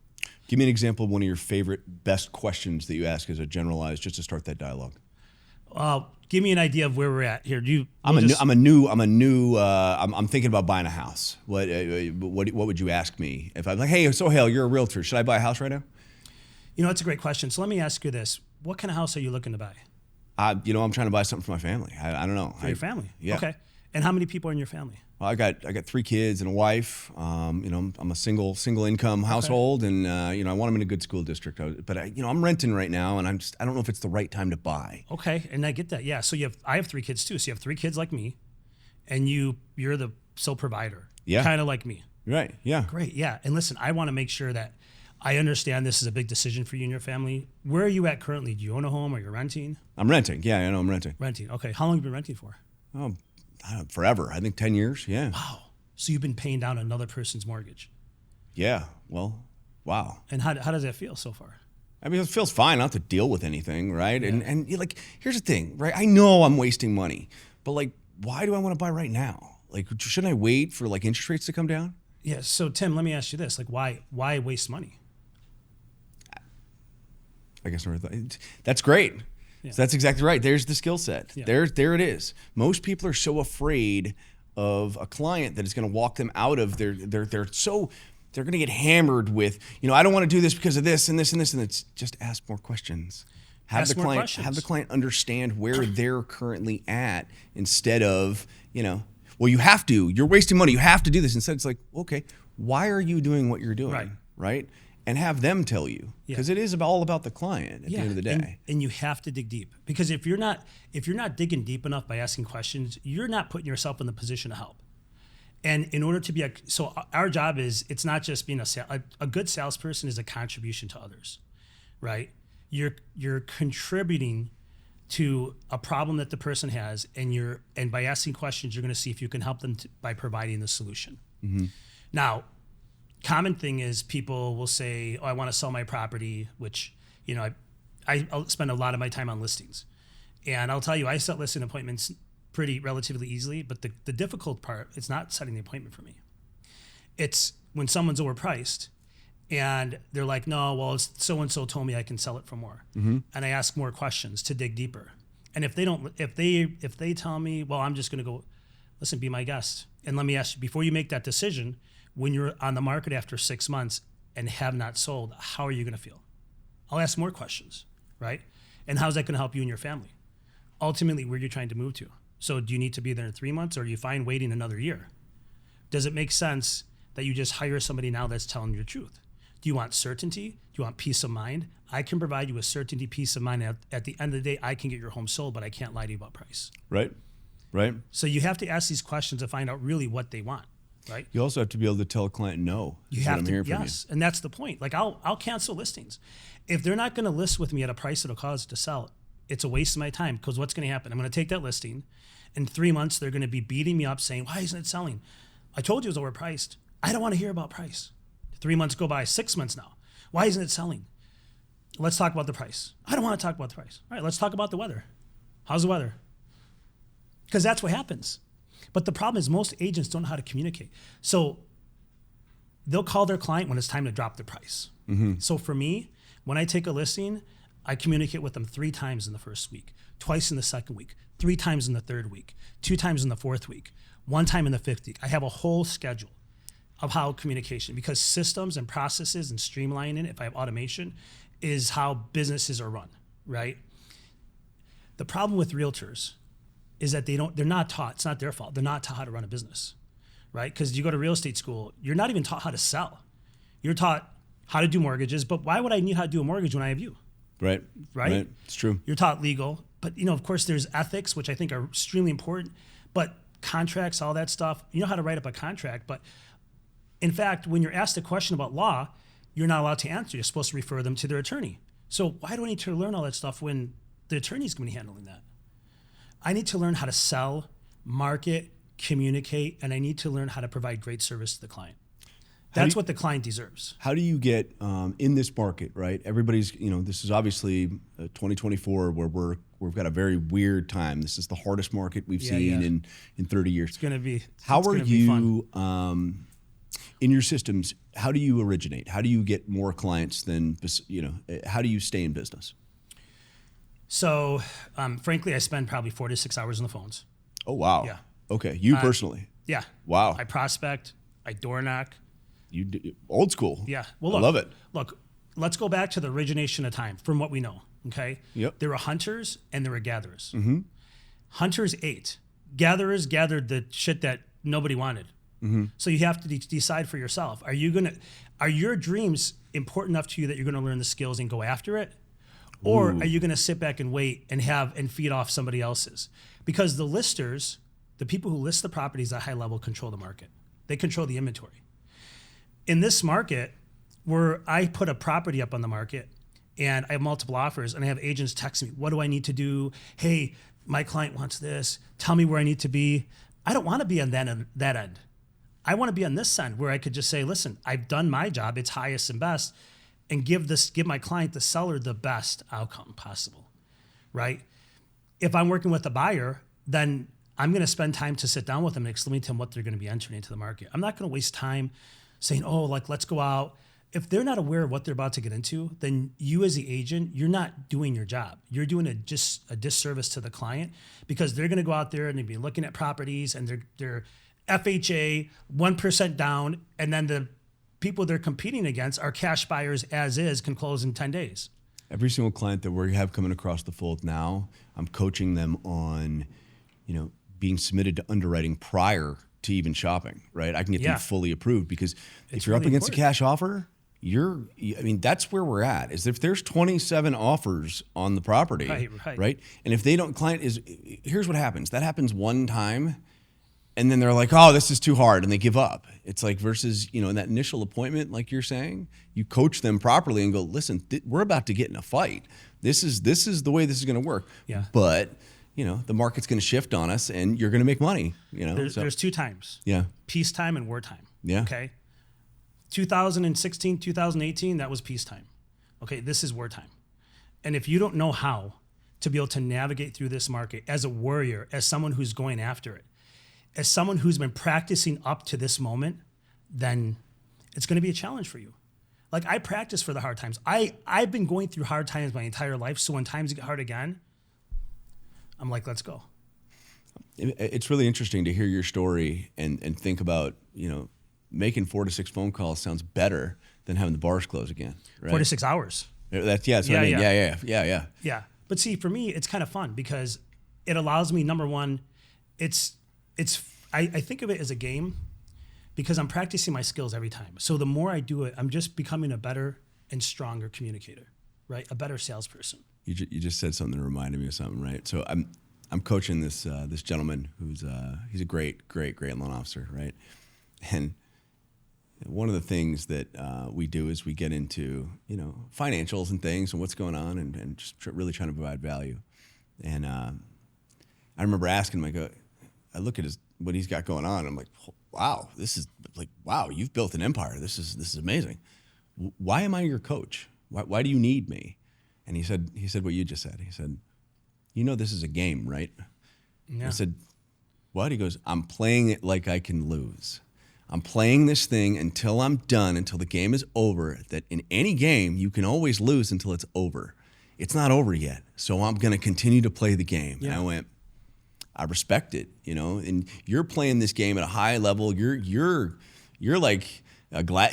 Give me an example of one of your favorite, best questions that you ask as a generalized, just to start that dialogue. Give me an idea of where we're at here. I'm thinking about buying a house. What would you ask me if I'm like, hey, Sohail, you're a realtor. Should I buy a house right now? That's a great question. So let me ask you this: what kind of house are you looking to buy? I'm trying to buy something for my family. I don't know. For your family? Yeah. Okay. And how many people are in your family? Well, I got 3 kids and a wife. I'm a single income household, and I want them in a good school district. But I'm renting right now, and I don't know if it's the right time to buy. Okay, and I get that. Yeah. So I have 3 kids too. So you have 3 kids like me, and you're the sole provider. Yeah. Kind of like me. Right. Yeah. Great. Yeah. And listen, I want to make sure that I understand this is a big decision for you and your family. Where are you at currently? Do you own a home or you're renting? I'm renting. Yeah, I know I'm renting. Renting. Okay. How long have you been renting for? Oh, forever. I think 10 years. Yeah. Wow. So you've been paying down another person's mortgage. Yeah. Well, wow. And how does that feel so far? I mean, it feels fine not to deal with anything, right? Yeah. And you're like, here's the thing, right? I know I'm wasting money, but like, why do I want to buy right now? Like, shouldn't I wait for like interest rates to come down? Yeah. So Tim, let me ask you this: like, why waste money? I guess that's great. Yeah. So that's exactly right. There's the skill set. Yeah. There it is. Most people are so afraid of a client that is going to walk them out of they're going to get hammered with, I don't want to do this because of this and this and this, and it's just ask more questions. Have the client understand where they're currently at instead of, well, you have to. You're wasting money. You have to do this. Instead, it's like, okay, why are you doing what you're doing, right? And have them tell you, because it is all about the client at the end of the day. And you have to dig deep, because if you're not digging deep enough by asking questions, you're not putting yourself in the position to help. And in order to be so our job is, it's not just being a good salesperson is a contribution to others, right? You're contributing to a problem that the person has, and by asking questions, you're going to see if you can help them by providing the solution. Mm-hmm. Now, common thing is people will say, "Oh, I want to sell my property," which I'll spend a lot of my time on listings, and I'll tell you, I set listing appointments relatively easily, but the difficult part, it's not setting the appointment for me. It's when someone's overpriced and they're like, no, well, so-and-so told me I can sell it for more. Mm-hmm. And I ask more questions to dig deeper. And if they tell me, well, I'm just going to go, listen, be my guest. And let me ask you, before you make that decision, when you're on the market after 6 months and have not sold, how are you going to feel? I'll ask more questions, right? And how's that going to help you and your family? Ultimately, where you're trying to move to. So do you need to be there in 3 months, or are you fine waiting another year? Does it make sense that you just hire somebody now that's telling you the truth? Do you want certainty? Do you want peace of mind? I can provide you with certainty, peace of mind. At the end of the day, I can get your home sold, but I can't lie to you about price. Right. So you have to ask these questions to find out really what they want, right? You also have to be able to tell a client no. You have to, yes. And that's the point. Like I'll cancel listings. If they're not going to list with me at a price that'll cause it to sell, it's a waste of my time, because what's going to happen? I'm going to take that listing. In 3 months, they're going to be beating me up saying, why isn't it selling? I told you it was overpriced. I don't want to hear about price. 3 months go by, 6 months now. Why isn't it selling? Let's talk about the price. I don't want to talk about the price. All right, let's talk about the weather. How's the weather? Because that's what happens. But the problem is most agents don't know how to communicate. So they'll call their client when it's time to drop the price. Mm-hmm. So for me, when I take a listing, I communicate with them 3 times in the first week, twice in the second week, 3 times in the third week, 2 times in the fourth week, 1 time in the fifth week. I have a whole schedule of how communication, because systems and processes and streamlining it, if I have automation, is how businesses are run, right? The problem with realtors is that they're not taught, it's not their fault, they're not taught how to run a business, right? Because you go to real estate school, you're not even taught how to sell. You're taught how to do mortgages, but why would I need how to do a mortgage when I have you? Right. It's true. You're taught legal, but of course there's ethics, which I think are extremely important, but contracts, all that stuff, you know how to write up a contract, but in fact, when you're asked a question about law, you're not allowed to answer. You're supposed to refer them to their attorney. So why do I need to learn all that stuff when the attorney's going to be handling that? I need to learn how to sell, market, communicate, and I need to learn how to pprovide great service to the client. That's what the client deserves. How do you get in this market, right? Everybody's, this is obviously 2024 where we've got a very weird time. This is the hardest market we've seen in 30 years. It's going to be. How are you in your systems? How do you originate? How do you get more clients than How do you stay in business? So, frankly, I spend probably 4 to 6 hours on the phones. Oh wow. Yeah. Okay, you personally. Yeah. Wow. I prospect. I door knock. Old school. Yeah. Well, look, I love it. Look, let's go back to the origination of time from what we know. Okay. Yep. There were hunters and there were gatherers. Mm-hmm. Hunters ate. Gatherers gathered the shit that nobody wanted. Mm-hmm. So you have to decide for yourself. Are your dreams important enough to you that you're going to learn the skills and go after it? Or are you going to sit back and wait and feed off somebody else's? Because the listers, the people who list the properties at high level, control the market. They control the inventory. In this market, where I put a property up on the market and I have multiple offers and I have agents text me, what do I need to do? Hey, my client wants this. Tell me where I need to be. I don't want to be on that end. I want to be on this end where I could just say, listen, I've done my job. It's highest and best, and give my client, the seller, the best outcome possible, right? If I'm working with a buyer, then I'm going to spend time to sit down with them and explain to them what they're going to be entering into the market. I'm not going to waste time saying, oh, like, let's go out. If they're not aware of what they're about to get into, then you as the agent, you're not doing your job. You're doing a disservice to the client, because they're going to go out there and they'll be looking at properties and they're FHA, 1% down, and then the people they're competing against are cash buyers as is, can close in 10 days. Every single client that we have coming across the fold now, I'm coaching them on, being submitted to underwriting prior to even shopping, right? I can get them fully approved, because if you're really up against important. a cash offer, that's where we're at. Is if there's 27 offers on the property, right? And if here's what happens. That happens one time, and then they're like, oh, this is too hard, and they give up. It's like, versus, in that initial appointment, like you're saying, you coach them properly and go, listen, we're about to get in a fight. This is the way this is going to work. Yeah. But the market's going to shift on us, and you're going to make money. There's two times. Yeah. Peacetime and wartime. Yeah. Okay. 2016, 2018, that was peacetime. Okay, this is wartime. And if you don't know how to be able to navigate through this market as a warrior, as someone who's going after it, as someone who's been practicing up to this moment, then it's going to be a challenge for you. Like, I practice for the hard times. I've been going through hard times my entire life, so when times get hard again, I'm like, let's go. It's really interesting to hear your story and think about, making 4 to 6 phone calls sounds better than having the bars close again. Right? 4 to 6 hours. That's what I mean. Yeah. Yeah. But see, for me, it's kind of fun, because it allows me, number one, I think of it as a game, because I'm practicing my skills every time. So the more I do it, I'm just becoming a better and stronger communicator, right? A better salesperson. You just said something that reminded me of something, right? So I'm coaching this gentleman who's he's a great loan officer, right? And one of the things that we do is we get into financials and things and what's going on, and just really trying to provide value. And I remember asking him, I look at what he's got going on, and I'm like, wow, this is like, wow, you've built an empire. This is amazing. Why am I your coach? Why do you need me? And he said what you just said. He said, this is a game, right? Yeah. I said, what? He goes, I'm playing it like I can lose. I'm playing this thing until I'm done, until the game is over. That in any game, you can always lose until it's over. It's not over yet, so I'm going to continue to play the game. Yeah. And I went, I respect it, and you're playing this game at a high level. You're like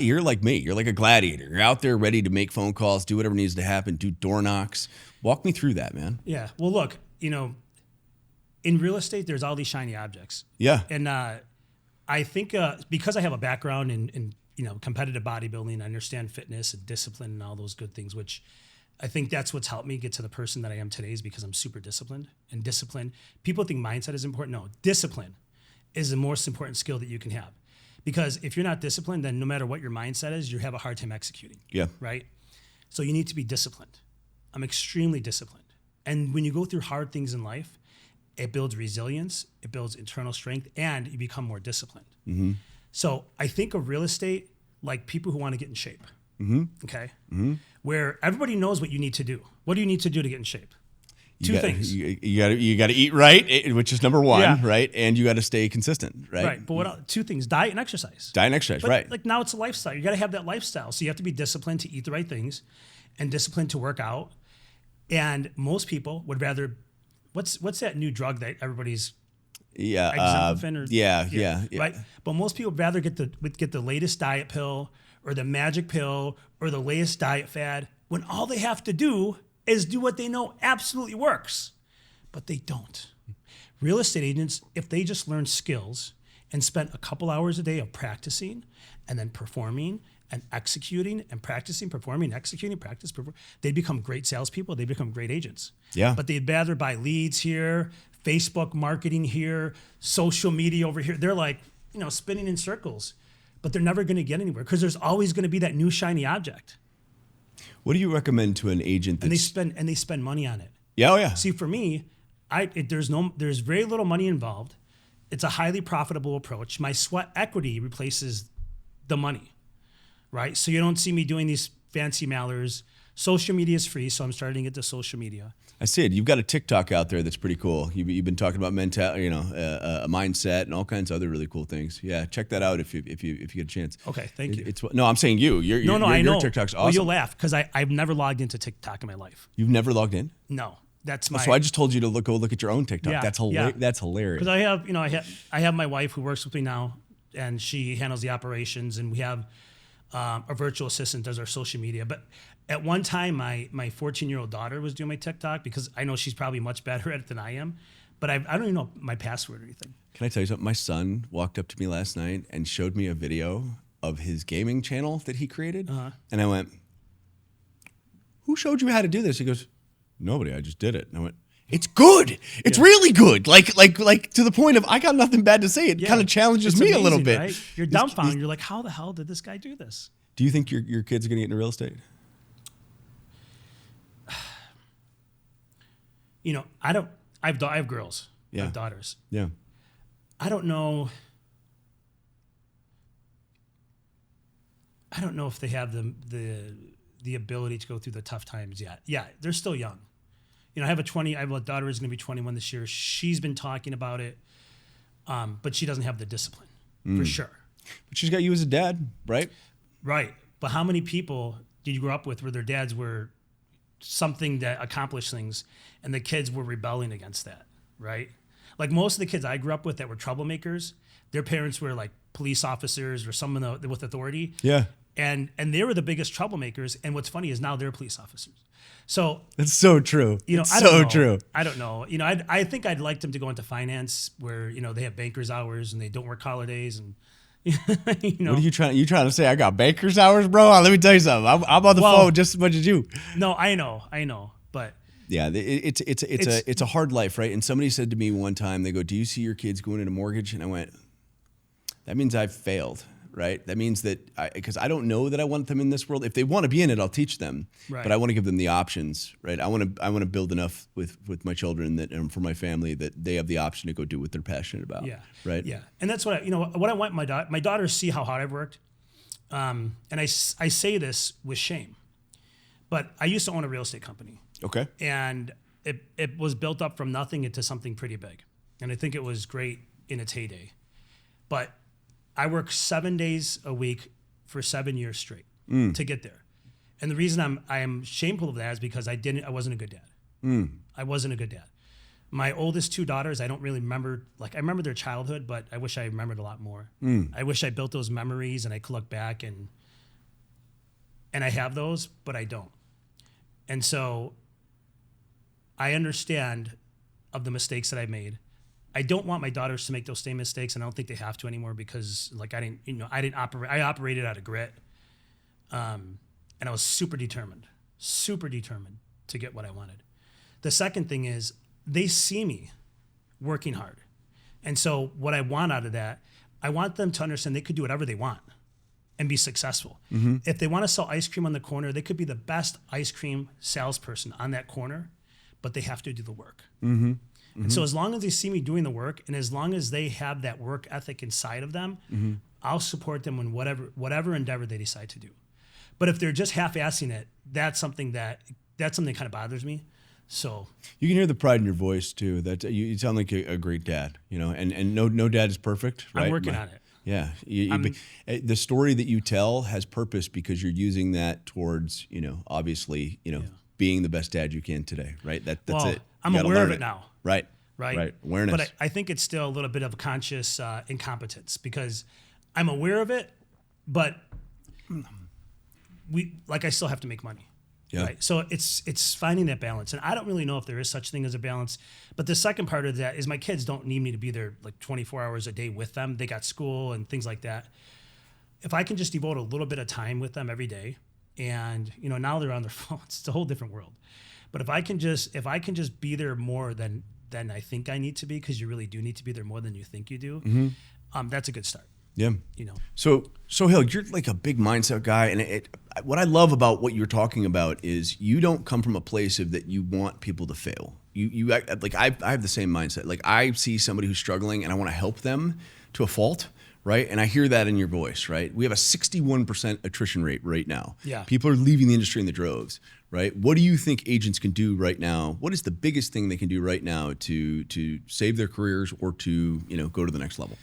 you're like me. You're like a gladiator. You're out there ready to make phone calls, do whatever needs to happen, do door knocks. Walk me through that, man. Yeah. Well, look, in real estate, there's all these shiny objects. Yeah. And I think because I have a background in competitive bodybuilding, I understand fitness and discipline and all those good things, which I think that's what's helped me get to the person that I am today, is because I'm super disciplined. And discipline, people think mindset is important. No, discipline is the most important skill that you can have. Because if you're not disciplined, then no matter what your mindset is, you have a hard time executing. Yeah. Right? So you need to be disciplined. I'm extremely disciplined. And when you go through hard things in life, it builds resilience, it builds internal strength, and you become more disciplined. Mm-hmm. So I think of real estate like people who want to get in shape. Mm-hmm. Okay? Mm-hmm. Where everybody knows what you need to do. What do you need to do to get in shape? Two things. You got to eat right, which is number one, right? And you got to stay consistent, right? Right. But what else? Two things: diet and exercise. Diet and exercise, but right? Like, now it's a lifestyle. You got to have that lifestyle. So you have to be disciplined to eat the right things, and disciplined to work out. And most people would rather. What's that new drug that everybody's exemplifying? Right. But most people would rather get the latest diet pill or the magic pill or the latest diet fad, when all they have to do is do what they know absolutely works. But they don't. Real estate agents, if they just learn skills and spent a couple hours a day of practicing and then performing and executing and practicing, performing, executing, they'd become great salespeople. They become great agents. Yeah. But they'd rather buy leads here, Facebook marketing here, social media over here. They're like, spinning in circles, but they're never going to get anywhere because there's always going to be that new shiny object. What do you recommend to an agent and they spend money on it? Yeah, oh yeah. See, for me, there's very little money involved. It's a highly profitable approach. My sweat equity replaces the money, right? So you don't see me doing these fancy mailers. Social media is free, so I'm starting to get to social media. I see it. You've got a TikTok out there that's pretty cool. You've been talking about a mindset and all kinds of other really cool things. Yeah, check that out if you get a chance. Okay, thank you. No, I'm saying you. I know. Your TikTok's awesome. Well, you'll laugh because I've never logged into TikTok in my life. You've never logged in? No, that's my. So I just told you to go look at your own TikTok. Yeah, That's hilarious. Because I have my wife who works with me now, and she handles the operations, and we have a virtual assistant does our social media. But at one time, my 14-year-old daughter was doing my TikTok because I know she's probably much better at it than I am. But I don't even know my password or anything. Can I tell you something? My son walked up to me last night and showed me a video of his gaming channel that he created. And I went, who showed you how to do this? He goes, nobody, I just did it. And I went, it's good. It's really good. Like to the point of I got nothing bad to say. It kind of challenges me a little bit. Right? You're dumbfounded. You're like, how the hell did this guy do this? Do you think your kids are going to get into real estate? I don't. I have girls. Yeah. I have daughters. Yeah. I don't know. I don't know if they have the ability to go through the tough times yet. Yeah, they're still young. I have a daughter who's going to be 21 this year. She's been talking about it, but she doesn't have the discipline for sure. But she's got you as a dad, right? Right. But how many people did you grow up with where their dads were something that accomplished things and the kids were rebelling against that, right? Like most of the kids I grew up with that were troublemakers, their parents were like police officers or someone with authority. Yeah. And they were the biggest troublemakers. And what's funny is now they're police officers. So that's so true. I don't know. True. I don't know. I think I'd like them to go into finance where, they have banker's hours and they don't work holidays and What are you trying to say? I got banker's hours, bro? Let me tell you something. I'm on the phone just as much as you. No, I know. But yeah, it's a hard life, right? And somebody said to me one time, they go, "Do you see your kids going into mortgage?" And I went, "That means I've failed." Right? That means that because I don't know that I want them in this world. If they want to be in it, I'll teach them. Right. But I want to give them the options. Right? I want to build enough with my children and for my family that they have the option to go do what they're passionate about. Yeah. Right. Yeah. And that's what I want my daughters see how hard I've worked. And I say this with shame, but I used to own a real estate company. Okay. And it was built up from nothing into something pretty big, and I think it was great in its heyday, but I worked 7 days a week for 7 years straight to get there. And the reason I am shameful of that is because I wasn't a good dad. I wasn't a good dad. My oldest two daughters, I don't really remember, I remember their childhood, but I wish I remembered a lot more. I wish I built those memories and I could look back and I have those, but I don't. And so I understand of the mistakes that I made. I don't want my daughters to make those same mistakes, and I don't think they have to anymore because, I operated out of grit, and I was super determined to get what I wanted. The second thing is they see me working hard, and so what I want out of that, I want them to understand they could do whatever they want and be successful. Mm-hmm. If they want to sell ice cream on the corner, they could be the best ice cream salesperson on that corner, but they have to do the work. Mm-hmm. And so as long as they see me doing the work and as long as they have that work ethic inside of them, I'll support them in whatever endeavor they decide to do. But if they're just half-assing it, that's something that kind of bothers me. So you can hear the pride in your voice too. That you sound like a great dad, and no dad is perfect, right? I'm working on it. Yeah. The story that you tell has purpose because you're using that towards, obviously, being the best dad you can today, right? That's it. I'm aware of it now. Right. Awareness. But I think it's still a little bit of a conscious incompetence because I'm aware of it, but I still have to make money. Yeah. Right. So it's finding that balance. And I don't really know if there is such thing as a balance. But the second part of that is my kids don't need me to be there 24 hours a day with them. They got school and things like that. If I can just devote a little bit of time with them every day, and now they're on their phones, it's a whole different world. But if I can just be there more than I think I need to be, because you really do need to be there more than you think you do, that's a good start. Yeah. So Sohail, you're like a big mindset guy, and what I love about what you're talking about is you don't come from a place of that you want people to fail, like I have the same mindset. Like I see somebody who's struggling and I want to help them to a fault, right? And I hear that in your voice, right? We have a 61% attrition rate right now. Yeah. People are leaving the industry in the droves, right? What do you think agents can do right now? What is the biggest thing they can do right now to save their careers or to, go to the next level?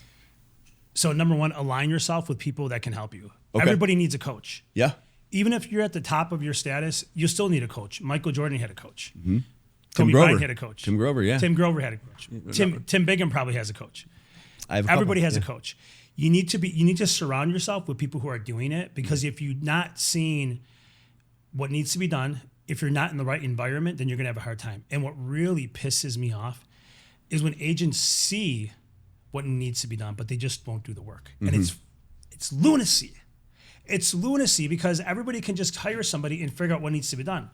So number one, align yourself with people that can help you. Okay. Everybody needs a coach. Yeah. Even if you're at the top of your status, you still need a coach. Michael Jordan had a coach. Mm-hmm. Kobe Bryant had a coach. Tim Grover, yeah. Tim Grover had a coach. Tim Brigham probably has a coach. Everybody has a coach. You need to surround yourself with people who are doing it, because if you're not seeing what needs to be done, if you're not in the right environment, then you're going to have a hard time. And what really pisses me off is when agents see what needs to be done, but they just won't do the work. And it's lunacy. It's lunacy, because everybody can just hire somebody and figure out what needs to be done.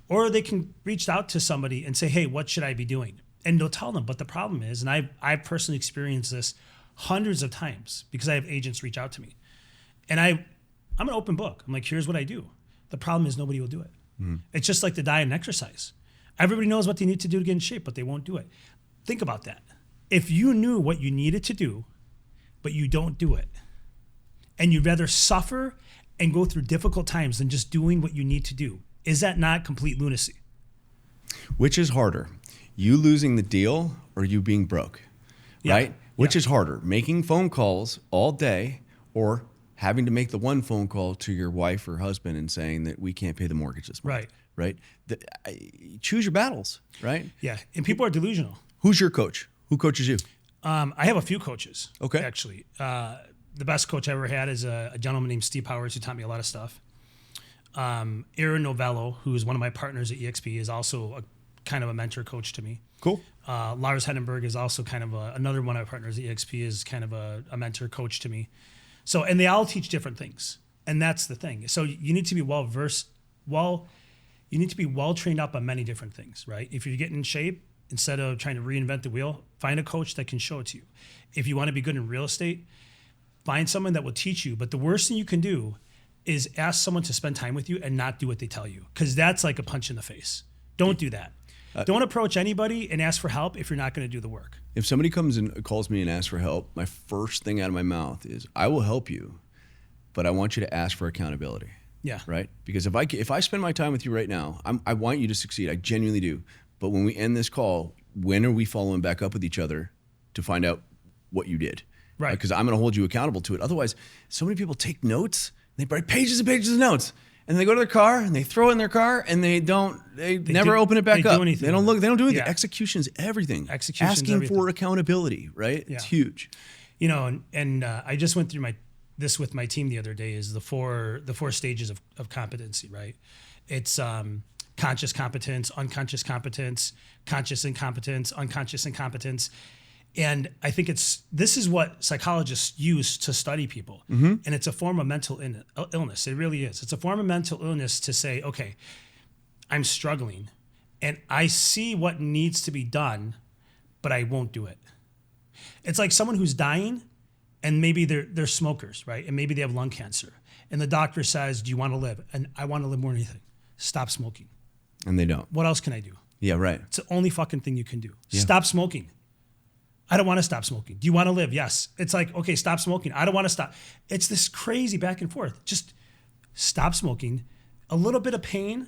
Or they can reach out to somebody and say, hey, what should I be doing? And they'll tell them. But the problem is, and I've personally experienced this hundreds of times because I have agents reach out to me. And I'm an open book. I'm like, here's what I do. The problem is nobody will do it. It's just like the diet and exercise. Everybody knows what they need to do to get in shape, but they won't do it. Think about that. If you knew what you needed to do, but you don't do it, and you'd rather suffer and go through difficult times than just doing what you need to do, is that not complete lunacy? Which is harder, you losing the deal or you being broke, right? Which is harder, making phone calls all day or having to make the one phone call to your wife or husband and saying that we can't pay the mortgage this month, right? Choose your battles, right? Yeah, and people are delusional. Who's your coach? Who coaches you? I have a few coaches, okay. Actually. The best coach I ever had is a gentleman named Steve Powers, who taught me a lot of stuff. Aaron Novello, who is one of my partners at EXP, is also kind of a mentor coach to me. Cool. Lars Hendenberg is also kind of another one of my partners at EXP, is kind of a mentor coach to me. So, and they all teach different things, and that's the thing. So you need to be you need to be well trained up on many different things, right? If you're getting in shape, instead of trying to reinvent the wheel, find a coach that can show it to you. If you want to be good in real estate, find someone that will teach you. But the worst thing you can do is ask someone to spend time with you and not do what they tell you, because that's like a punch in the face. Don't do that. Don't approach anybody and ask for help if you're not going to do the work. If somebody comes and calls me and asks for help, my first thing out of my mouth is, I will help you, but I want you to ask for accountability. Yeah. Right? Because if I spend my time with you right now, I want you to succeed. I genuinely do. But when we end this call, when are we following back up with each other to find out what you did? Right. Because I'm going to hold you accountable to it. Otherwise, so many people take notes, they write pages and pages of notes, and they go to their car and they throw it in their car and they never open it back up. They don't look. They don't do anything. Yeah. Execution is everything. Asking for accountability, right? Yeah. It's huge. And I just went through this with my team the other day. Is the four stages of competency, right? It's conscious competence, unconscious competence, conscious incompetence, unconscious incompetence. And I think this is what psychologists use to study people. And it's a form of mental illness. It really is. It's a form of mental illness to say, okay, I'm struggling and I see what needs to be done, but I won't do it. It's like someone who's dying and maybe they're smokers, right? And maybe they have lung cancer. And the doctor says, do you want to live? And I want to live more than anything. Stop smoking. And they don't. What else can I do? Yeah, right. It's the only fucking thing you can do. Yeah. Stop smoking. I don't want to stop smoking. Do you want to live? Yes. It's like, okay, stop smoking. I don't want to stop. It's this crazy back and forth. Just stop smoking. A little bit of pain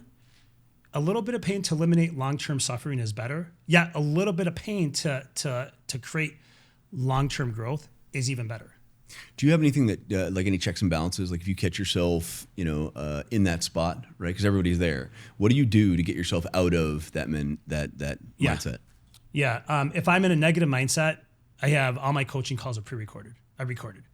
to eliminate long-term suffering is better. Yeah, a little bit of pain to create long-term growth is even better. Do you have anything that, like any checks and balances? Like if you catch yourself, in that spot, right? Because everybody's there. What do you do to get yourself out of that mindset? Yeah. If I'm in a negative mindset, I have all my coaching calls are pre-recorded. I recorded.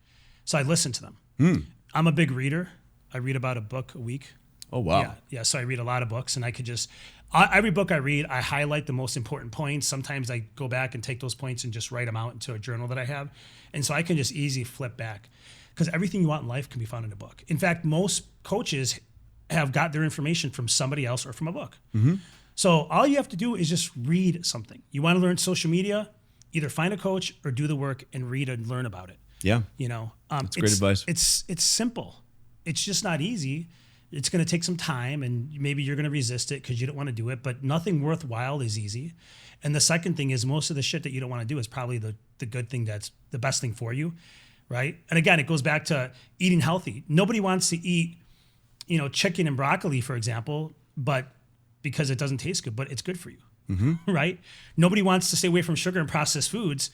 So I listen to them. I'm a big reader. I read about a book a week. Oh, wow. Yeah. So I read a lot of books, and I could every book I read, I highlight the most important points. Sometimes I go back and take those points and just write them out into a journal that I have. And so I can just easily flip back, because everything you want in life can be found in a book. In fact, most coaches have got their information from somebody else or from a book. So all you have to do is just read something. You want to learn social media, either find a coach or do the work and read and learn about it. Yeah. That's great advice. It's simple. It's just not easy. It's going to take some time, and maybe you're going to resist it because you don't want to do it, but nothing worthwhile is easy. And the second thing is most of the shit that you don't want to do is probably the good thing that's the best thing for you, right? And again, it goes back to eating healthy. Nobody wants to eat, chicken and broccoli, for example, but because it doesn't taste good, but it's good for you, right? Nobody wants to stay away from sugar and processed foods,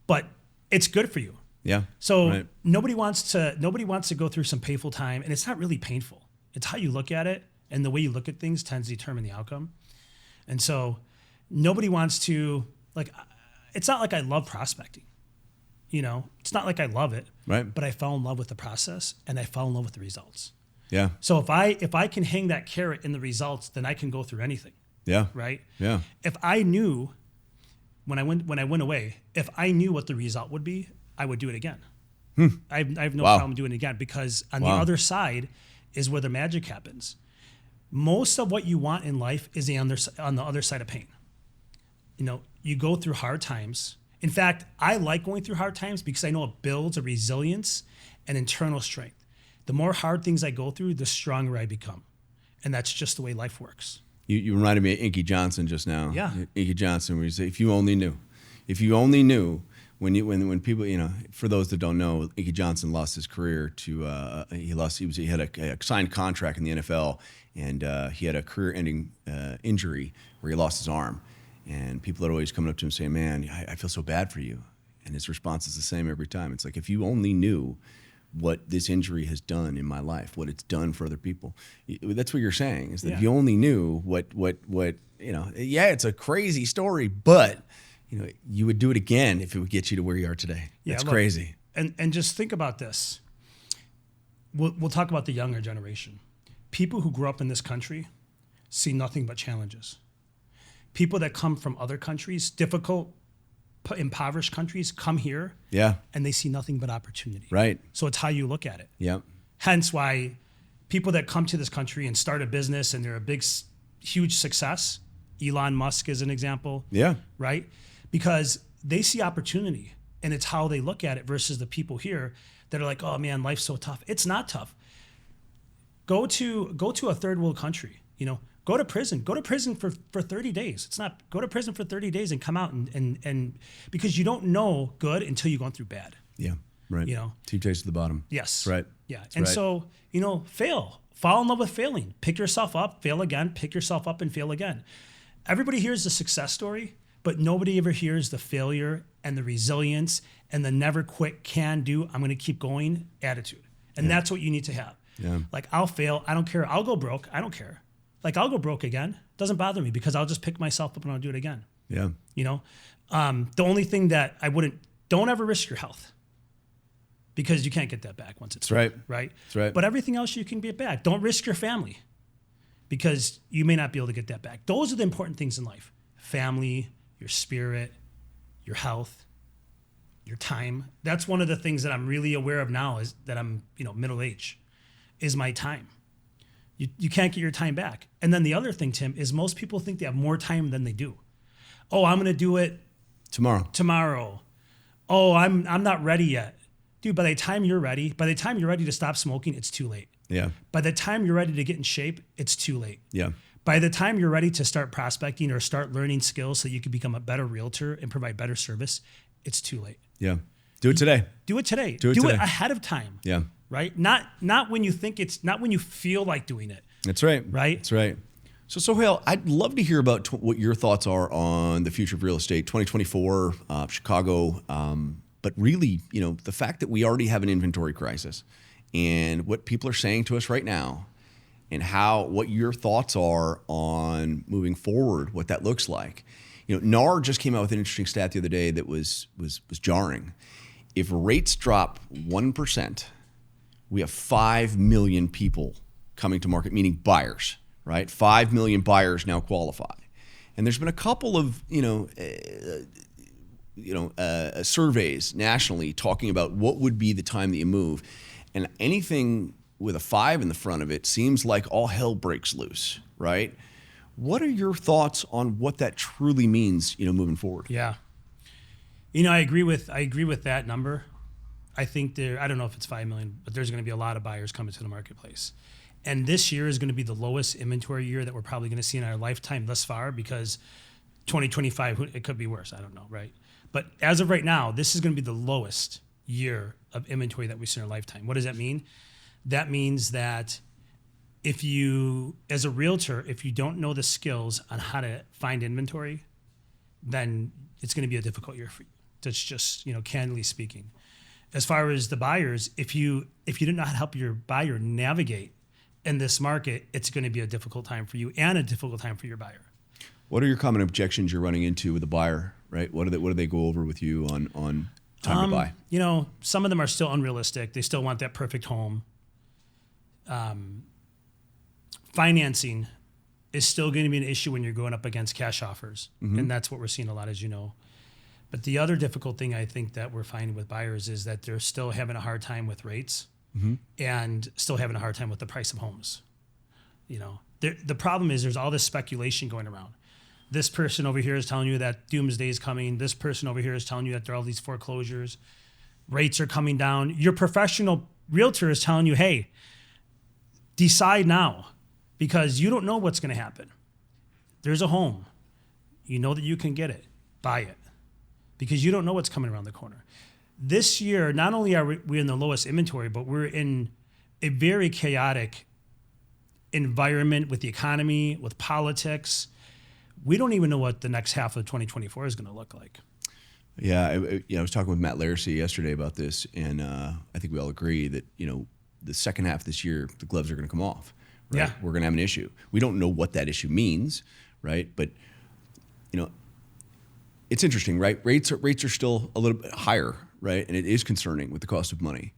but it's good for you. Yeah. So nobody wants to go through some painful time, and it's not really painful. It's how you look at it, and the way you look at things tends to determine the outcome. And so nobody wants to, it's not like I love prospecting. It's not like I love it, right? But I fell in love with the process, and I fell in love with the results. Yeah. So if I can hang that carrot in the results, then I can go through anything. Yeah. Right? Yeah. If I knew when I went away, if I knew what the result would be, I would do it again. I have no problem doing it again, because on the other side is where the magic happens. Most of what you want in life is on the other side of pain. You go through hard times. In fact, I like going through hard times because I know it builds a resilience and internal strength. The more hard things I go through, the stronger I become. And that's just the way life works. You reminded me of Inky Johnson just now. Yeah. Inky Johnson, where you say, if you only knew, when people, for those that don't know, Inky Johnson lost his career to, he had a signed contract in the NFL, and he had a career-ending injury where he lost his arm. And people are always coming up to him saying, man, I feel so bad for you. And his response is the same every time. It's like, if you only knew what this injury has done in my life, what it's done for other people. That's what you're saying, is that if you only knew what it's a crazy story, but you would do it again if it would get you to where you are today. That's crazy. And just think about this. We'll talk about the younger generation. People who grew up in this country see nothing but challenges. People that come from other countries, difficult, impoverished countries, come here, and they see nothing but opportunity. Right. So it's how you look at it. Yeah. Hence why people that come to this country and start a business and they're a big, huge success, Elon Musk is an example. Yeah. Right? Because they see opportunity, and it's how they look at it versus the people here that are like, oh man, life's so tough. It's not tough. Go to a third world country, go to prison. Go to prison for 30 days. It's not, go to prison for 30 days and come out and because you don't know good until you've gone through bad. Yeah, right. Two tastes to the bottom. Yes. That's right. Yeah. That's and right. so, fail. Fall in love with failing. Pick yourself up, fail again, pick yourself up and fail again. Everybody hears the success story, but nobody ever hears the failure and the resilience and the never quit, can do, I'm going to keep going attitude. And that's what you need to have. Yeah. Like, I'll fail. I don't care. I'll go broke. I don't care. Like, I'll go broke again. Doesn't bother me, because I'll just pick myself up and I'll do it again. Yeah. The only thing that don't ever risk your health, because you can't get that back once it's right. Right. That's right. But everything else you can get back. Don't risk your family, because you may not be able to get that back. Those are the important things in life: family, your spirit, your health, your time. That's one of the things that I'm really aware of now, is that I'm, middle age, is my time. You can't get your time back. And then the other thing, Tim, is most people think they have more time than they do. Oh, I'm going to do it tomorrow. Oh, I'm not ready yet. Dude, by the time you're ready to stop smoking, it's too late. Yeah. By the time you're ready to get in shape, it's too late. Yeah. By the time you're ready to start prospecting or start learning skills so you can become a better realtor and provide better service, it's too late. Yeah. Do it today. Do it today. Do it ahead of time. Yeah. Right? Not when you think not when you feel like doing it. That's right. Right? That's right. So Sohail, I'd love to hear about what your thoughts are on the future of real estate, 2024, Chicago, but really, the fact that we already have an inventory crisis, and what people are saying to us right now, and what your thoughts are on moving forward, what that looks like. NAR just came out with an interesting stat the other day that was jarring. If rates drop 1%, we have 5 million people coming to market, meaning buyers, right? 5 million buyers now qualify. And there's been a couple of, surveys nationally talking about what would be the time that you move. And anything with a 5 in the front of it seems like all hell breaks loose, right? What are your thoughts on what that truly means, moving forward? Yeah. I agree with that number. I think I don't know if it's 5 million, but there's going to be a lot of buyers coming to the marketplace. And this year is going to be the lowest inventory year that we're probably going to see in our lifetime thus far, because 2025, it could be worse. I don't know, right? But as of right now, this is going to be the lowest year of inventory that we see in our lifetime. What does that mean? That means that if you, as a realtor, if you don't know the skills on how to find inventory, then it's going to be a difficult year for you. That's just, candidly speaking. As far as the buyers, if you do not help your buyer navigate in this market, it's going to be a difficult time for you and a difficult time for your buyer. What are your common objections you're running into with a buyer, right? What do they go over with you on time to buy? Some of them are still unrealistic. They still want that perfect home. Financing is still going to be an issue when you're going up against cash offers. Mm-hmm. And that's what we're seeing a lot, as you know. But the other difficult thing I think that we're finding with buyers is that they're still having a hard time with rates, mm-hmm. and still having a hard time with the price of homes. The problem is there's all this speculation going around. This person over here is telling you that doomsday is coming. This person over here is telling you that there are all these foreclosures. Rates are coming down. Your professional realtor is telling you, hey, decide now, because you don't know what's going to happen. There's a home. You know that you can get it. Buy it. Because you don't know what's coming around the corner. This year, not only are we in the lowest inventory, but we're in a very chaotic environment with the economy, with politics. We don't even know what the next half of 2024 is going to look like. Yeah, I was talking with Matt Larissy yesterday about this, and I think we all agree that, the second half of this year, the gloves are going to come off. Right? Yeah. We're going to have an issue. We don't know what that issue means, right? But, it's interesting, right? Rates are still a little bit higher, right? And it is concerning with the cost of money.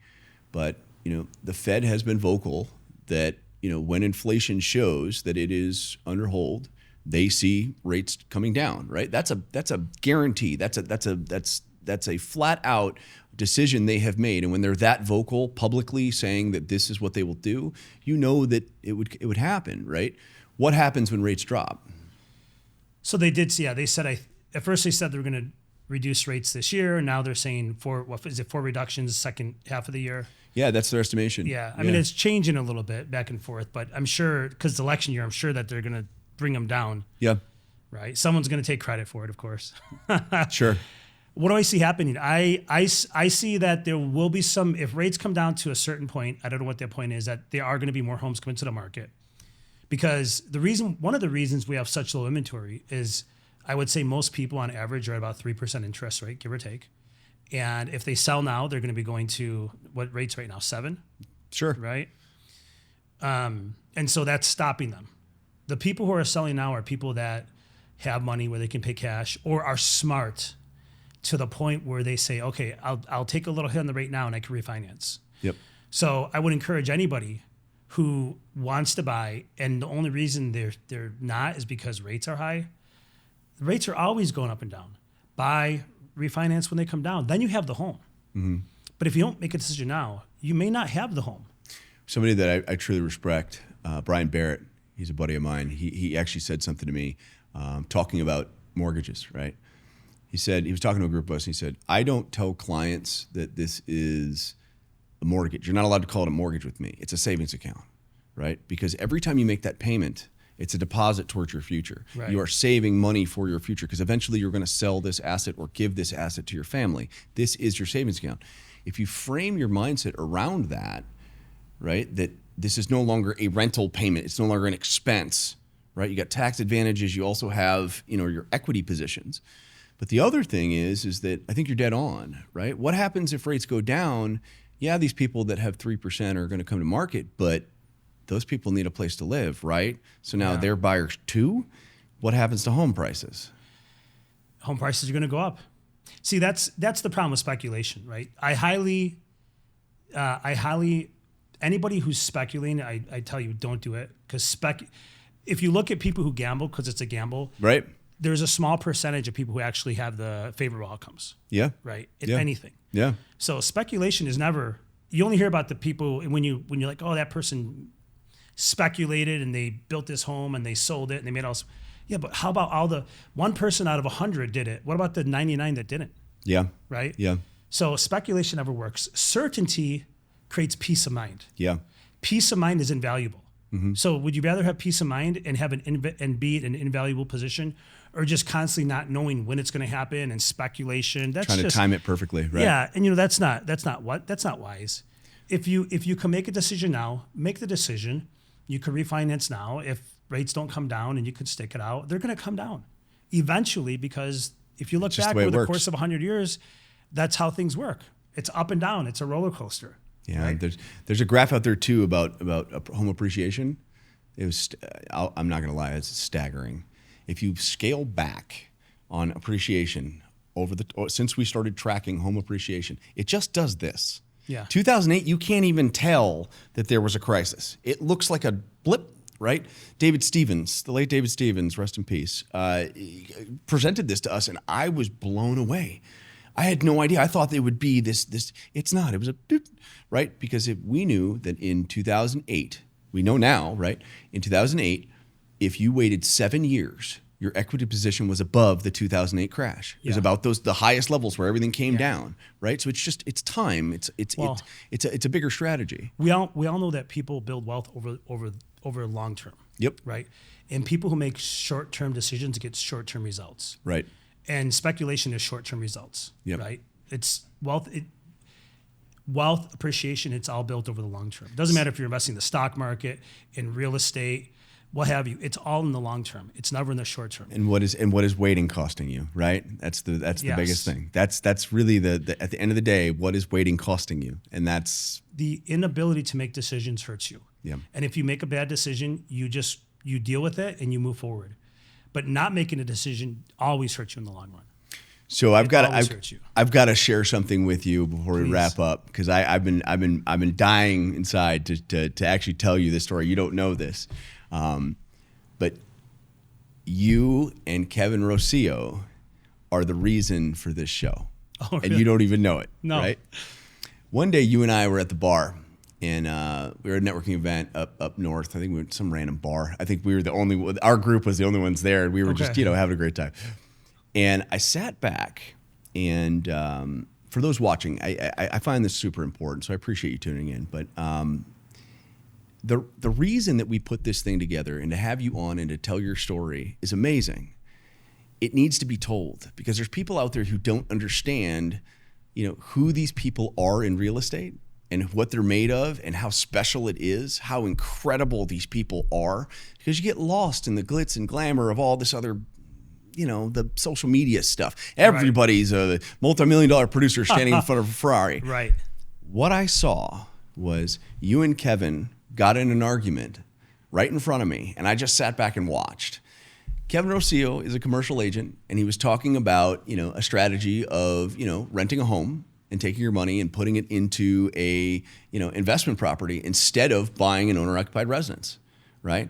But, the Fed has been vocal that, when inflation shows that it is under hold, they see rates coming down, right? That's a guarantee. That's a flat out decision they have made. And when they're that vocal publicly saying that this is what they will do, that it would happen, right? What happens when rates drop? So they did see, they said, at first they said they were going to reduce rates this year, and now they're saying 4 reductions second half of the year? Yeah, that's their estimation. Yeah, I mean, it's changing a little bit back and forth, but I'm sure, because it's election year, I'm sure that they're going to bring them down. Yeah. Right? Someone's going to take credit for it, of course. Sure. What do I see happening? I see that there will be some, if rates come down to a certain point, I don't know what that point is, that there are going to be more homes coming to the market. Because one of the reasons we have such low inventory is, I would say most people on average are at about 3% interest rate, give or take. And if they sell now, they're going to be going to what rates right now? 7%? Sure. Right? And so that's stopping them. The people who are selling now are people that have money where they can pay cash, or are smart to the point where they say, okay, I'll take a little hit on the rate now and I can refinance. Yep. So I would encourage anybody who wants to buy, and the only reason they're not is because rates are high. Rates are always going up and down. Buy, refinance when they come down. Then you have the home. Mm-hmm. But if you don't make a decision now, you may not have the home. Somebody that I truly respect, Brian Barrett, he's a buddy of mine. He actually said something to me talking about mortgages, right? He was talking to a group of us, and he said, I don't tell clients that this is a mortgage. You're not allowed to call it a mortgage with me. It's a savings account, right? Because every time you make that payment, it's a deposit towards your future. Right. You are saving money for your future, because eventually you're going to sell this asset or give this asset to your family. This is your savings account. If you frame your mindset around that, right, that this is no longer a rental payment, it's no longer an expense, right? You got tax advantages. You also have, your equity positions. But the other thing is that I think you're dead on, right? What happens if rates go down? Yeah, these people that have 3% are going to come to market, but those people need a place to live, right? So now they're buyers too. What happens to home prices? Home prices are going to go up. See, that's the problem with speculation, right? I highly, anybody who's speculating, I tell you, don't do it, because if you look at people who gamble, because it's a gamble, right? There's a small percentage of people who actually have the favorable outcomes. Yeah. Right. In anything. Yeah. So speculation is never. You only hear about the people when you're like, oh, that person speculated and they built this home and they sold it and they made all. Yeah, but how about all the one person out of 100 did it? What about the 99 that didn't? Yeah. Right. Yeah. So speculation never works. Certainty creates peace of mind. Yeah. Peace of mind is invaluable. So would you rather have peace of mind and have and be in an invaluable position, or just constantly not knowing when it's going to happen and speculation? That's Trying to time it perfectly, right? Yeah, and that's not wise. If you can make a decision now, make the decision. You can refinance now. If rates don't come down and you can stick it out, they're going to come down eventually, because if you look back over the course of 100 years, that's how things work. It's up and down. It's a roller coaster. Yeah, right? there's a graph out there too about home appreciation. It was, I'm not going to lie, it's staggering. If you scale back on appreciation since we started tracking home appreciation, it just does this. Yeah. 2008, you can't even tell that there was a crisis. It looks like a blip, right? David Stevens, the late David Stevens, rest in peace, presented this to us, and I was blown away. I had no idea. I thought it would be this. It's not. It was a doop, right? Because we knew that in 2008, we know now, right? In 2008, if you waited 7 years, your equity position was above the 2008 crash. It was about the highest levels where everything came down, right? So it's time. It's a bigger strategy. We all know that people build wealth over long term. Yep. Right. And people who make short term decisions get short term results. Right. And speculation is short term results. Yep. Right. It's wealth appreciation. It's all built over the long term. It doesn't matter if you're investing in the stock market, in real estate, what have you. It's all in the long term. It's never in the short term. And what is waiting costing you, right? That's the biggest thing. That's really the at the end of the day, what is waiting costing you? And that's the inability to make decisions hurts you. Yeah. And if you make a bad decision, you deal with it and you move forward. But not making a decision always hurts you in the long run. So I've got to share something with you before we wrap up, because I've been dying inside to actually tell you this story. You don't know this. But you and Kevin Rocio are the reason for this show. Oh, really? And you don't even know it, no. right? One day you and I were at the bar, and we were at a networking event up north. I think we were at some random bar. I think we were our group was the only ones there, and we were just, having a great time. And I sat back, and for those watching, I find this super important, so I appreciate you tuning in. But the reason that we put this thing together and to have you on and to tell your story is amazing. It needs to be told, because there's people out there who don't understand, who these people are in real estate and what they're made of and how special it is, how incredible these people are, because you get lost in the glitz and glamour of all this other, the social media stuff. Everybody's a multi-million-dollar producer standing in front of a Ferrari. Right. What I saw was you and Kevin got in an argument right in front of me, and I just sat back and watched. Kevin Rocio is a commercial agent, and he was talking about, a strategy of, renting a home and taking your money and putting it into a, investment property instead of buying an owner-occupied residence, right?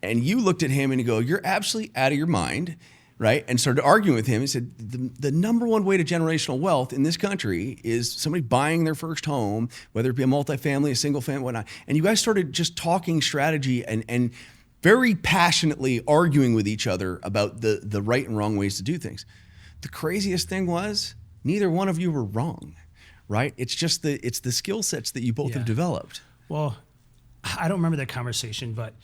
And you looked at him and you go, "You're absolutely out of your mind," right? And started arguing with him. He said, the number one way to generational wealth in this country is somebody buying their first home, whether it be a multifamily, a single family, whatnot. And you guys started just talking strategy and very passionately arguing with each other about the right and wrong ways to do things. The craziest thing was neither one of you were wrong, right? It's just it's the skill sets that you both have developed. Well, I don't remember that conversation, but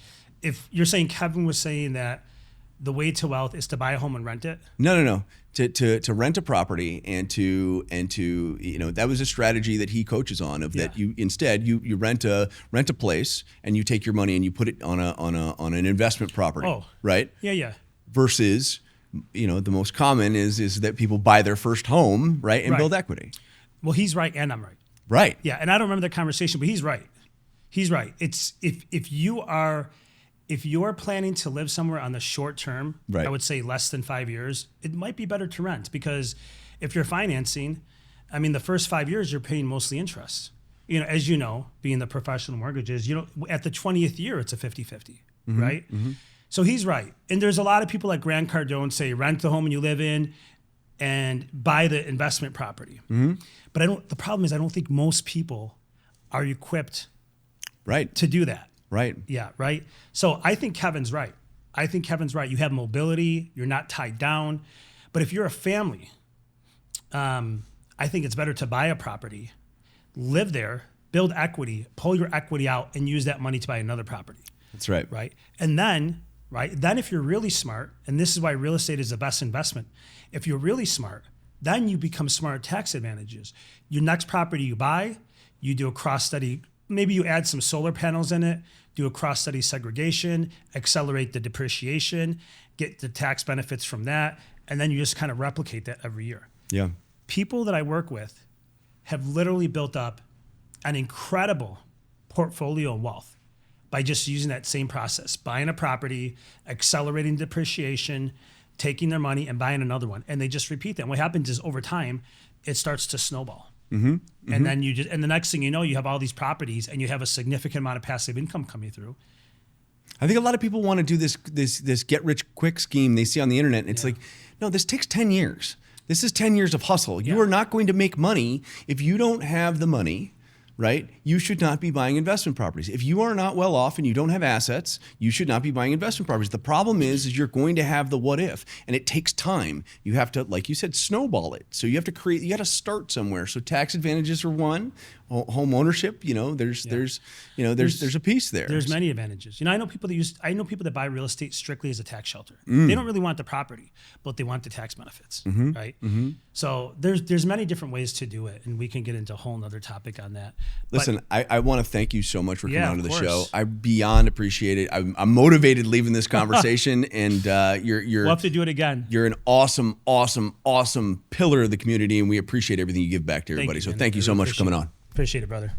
if you're saying Kevin was saying that the way to wealth is to buy a home and rent it? No. To rent a property and to that was a strategy that he coaches on that you instead you rent a place and you take your money and you put it on an investment property. Oh. Right? Yeah. Versus the most common is that people buy their first home, right, and build equity. Well, he's right and I'm right. Right. Yeah, and I don't remember the conversation, but he's right. He's right. It's if you're planning to live somewhere on the short term, I would say less than 5 years, it might be better to rent, because if you're financing, the first 5 years you're paying mostly interest. As being the professional mortgages, at the 20th year it's a 50-50, right? Mm-hmm. So he's right. And there's a lot of people like Grant Cardone say rent the home and you live in and buy the investment property. Mm-hmm. But the problem is I don't think most people are equipped to do that. Right. Yeah, right. So I think Kevin's right. You have mobility. You're not tied down. But if you're a family, I think it's better to buy a property, live there, build equity, pull your equity out, and use that money to buy another property. That's right. Right. And then, then if you're really smart, and this is why real estate is the best investment. If you're really smart, then you become smart tax advantages. Your next property you buy, you do a cross study. Maybe you add some solar panels in it, do a cross study segregation, accelerate the depreciation, get the tax benefits from that. And then you just kind of replicate that every year. Yeah. People that I work with have literally built up an incredible portfolio of wealth by just using that same process, buying a property, accelerating depreciation, taking their money and buying another one. And they just repeat that. And what happens is over time, it starts to snowball. And then and the next thing you know, you have all these properties and you have a significant amount of passive income coming through. I think a lot of people want to do this get rich quick scheme they see on the internet. And it's like, no, this takes 10 years. This is 10 years of hustle. You are not going to make money if you don't have the money, right? You should not be buying investment properties. If you are not well off and you don't have assets, you should not be buying investment properties. The problem is you're going to have the what if, and it takes time. You have to, like you said, snowball it. So you have to create, you got to start somewhere. So tax advantages are one. Home ownership, there's a piece there. There's many advantages. I know people that buy real estate strictly as a tax shelter. They don't really want the property, but they want the tax benefits, right? So there's many different ways to do it, and we can get into a whole nother topic on that. Listen, I want to thank you so much for coming onto the show. I beyond appreciate it. I'm motivated leaving this conversation, and we'll have to do it again. You're an awesome pillar of the community, and we appreciate everything you give back to everybody. So thank you so much for coming on. Appreciate it, brother.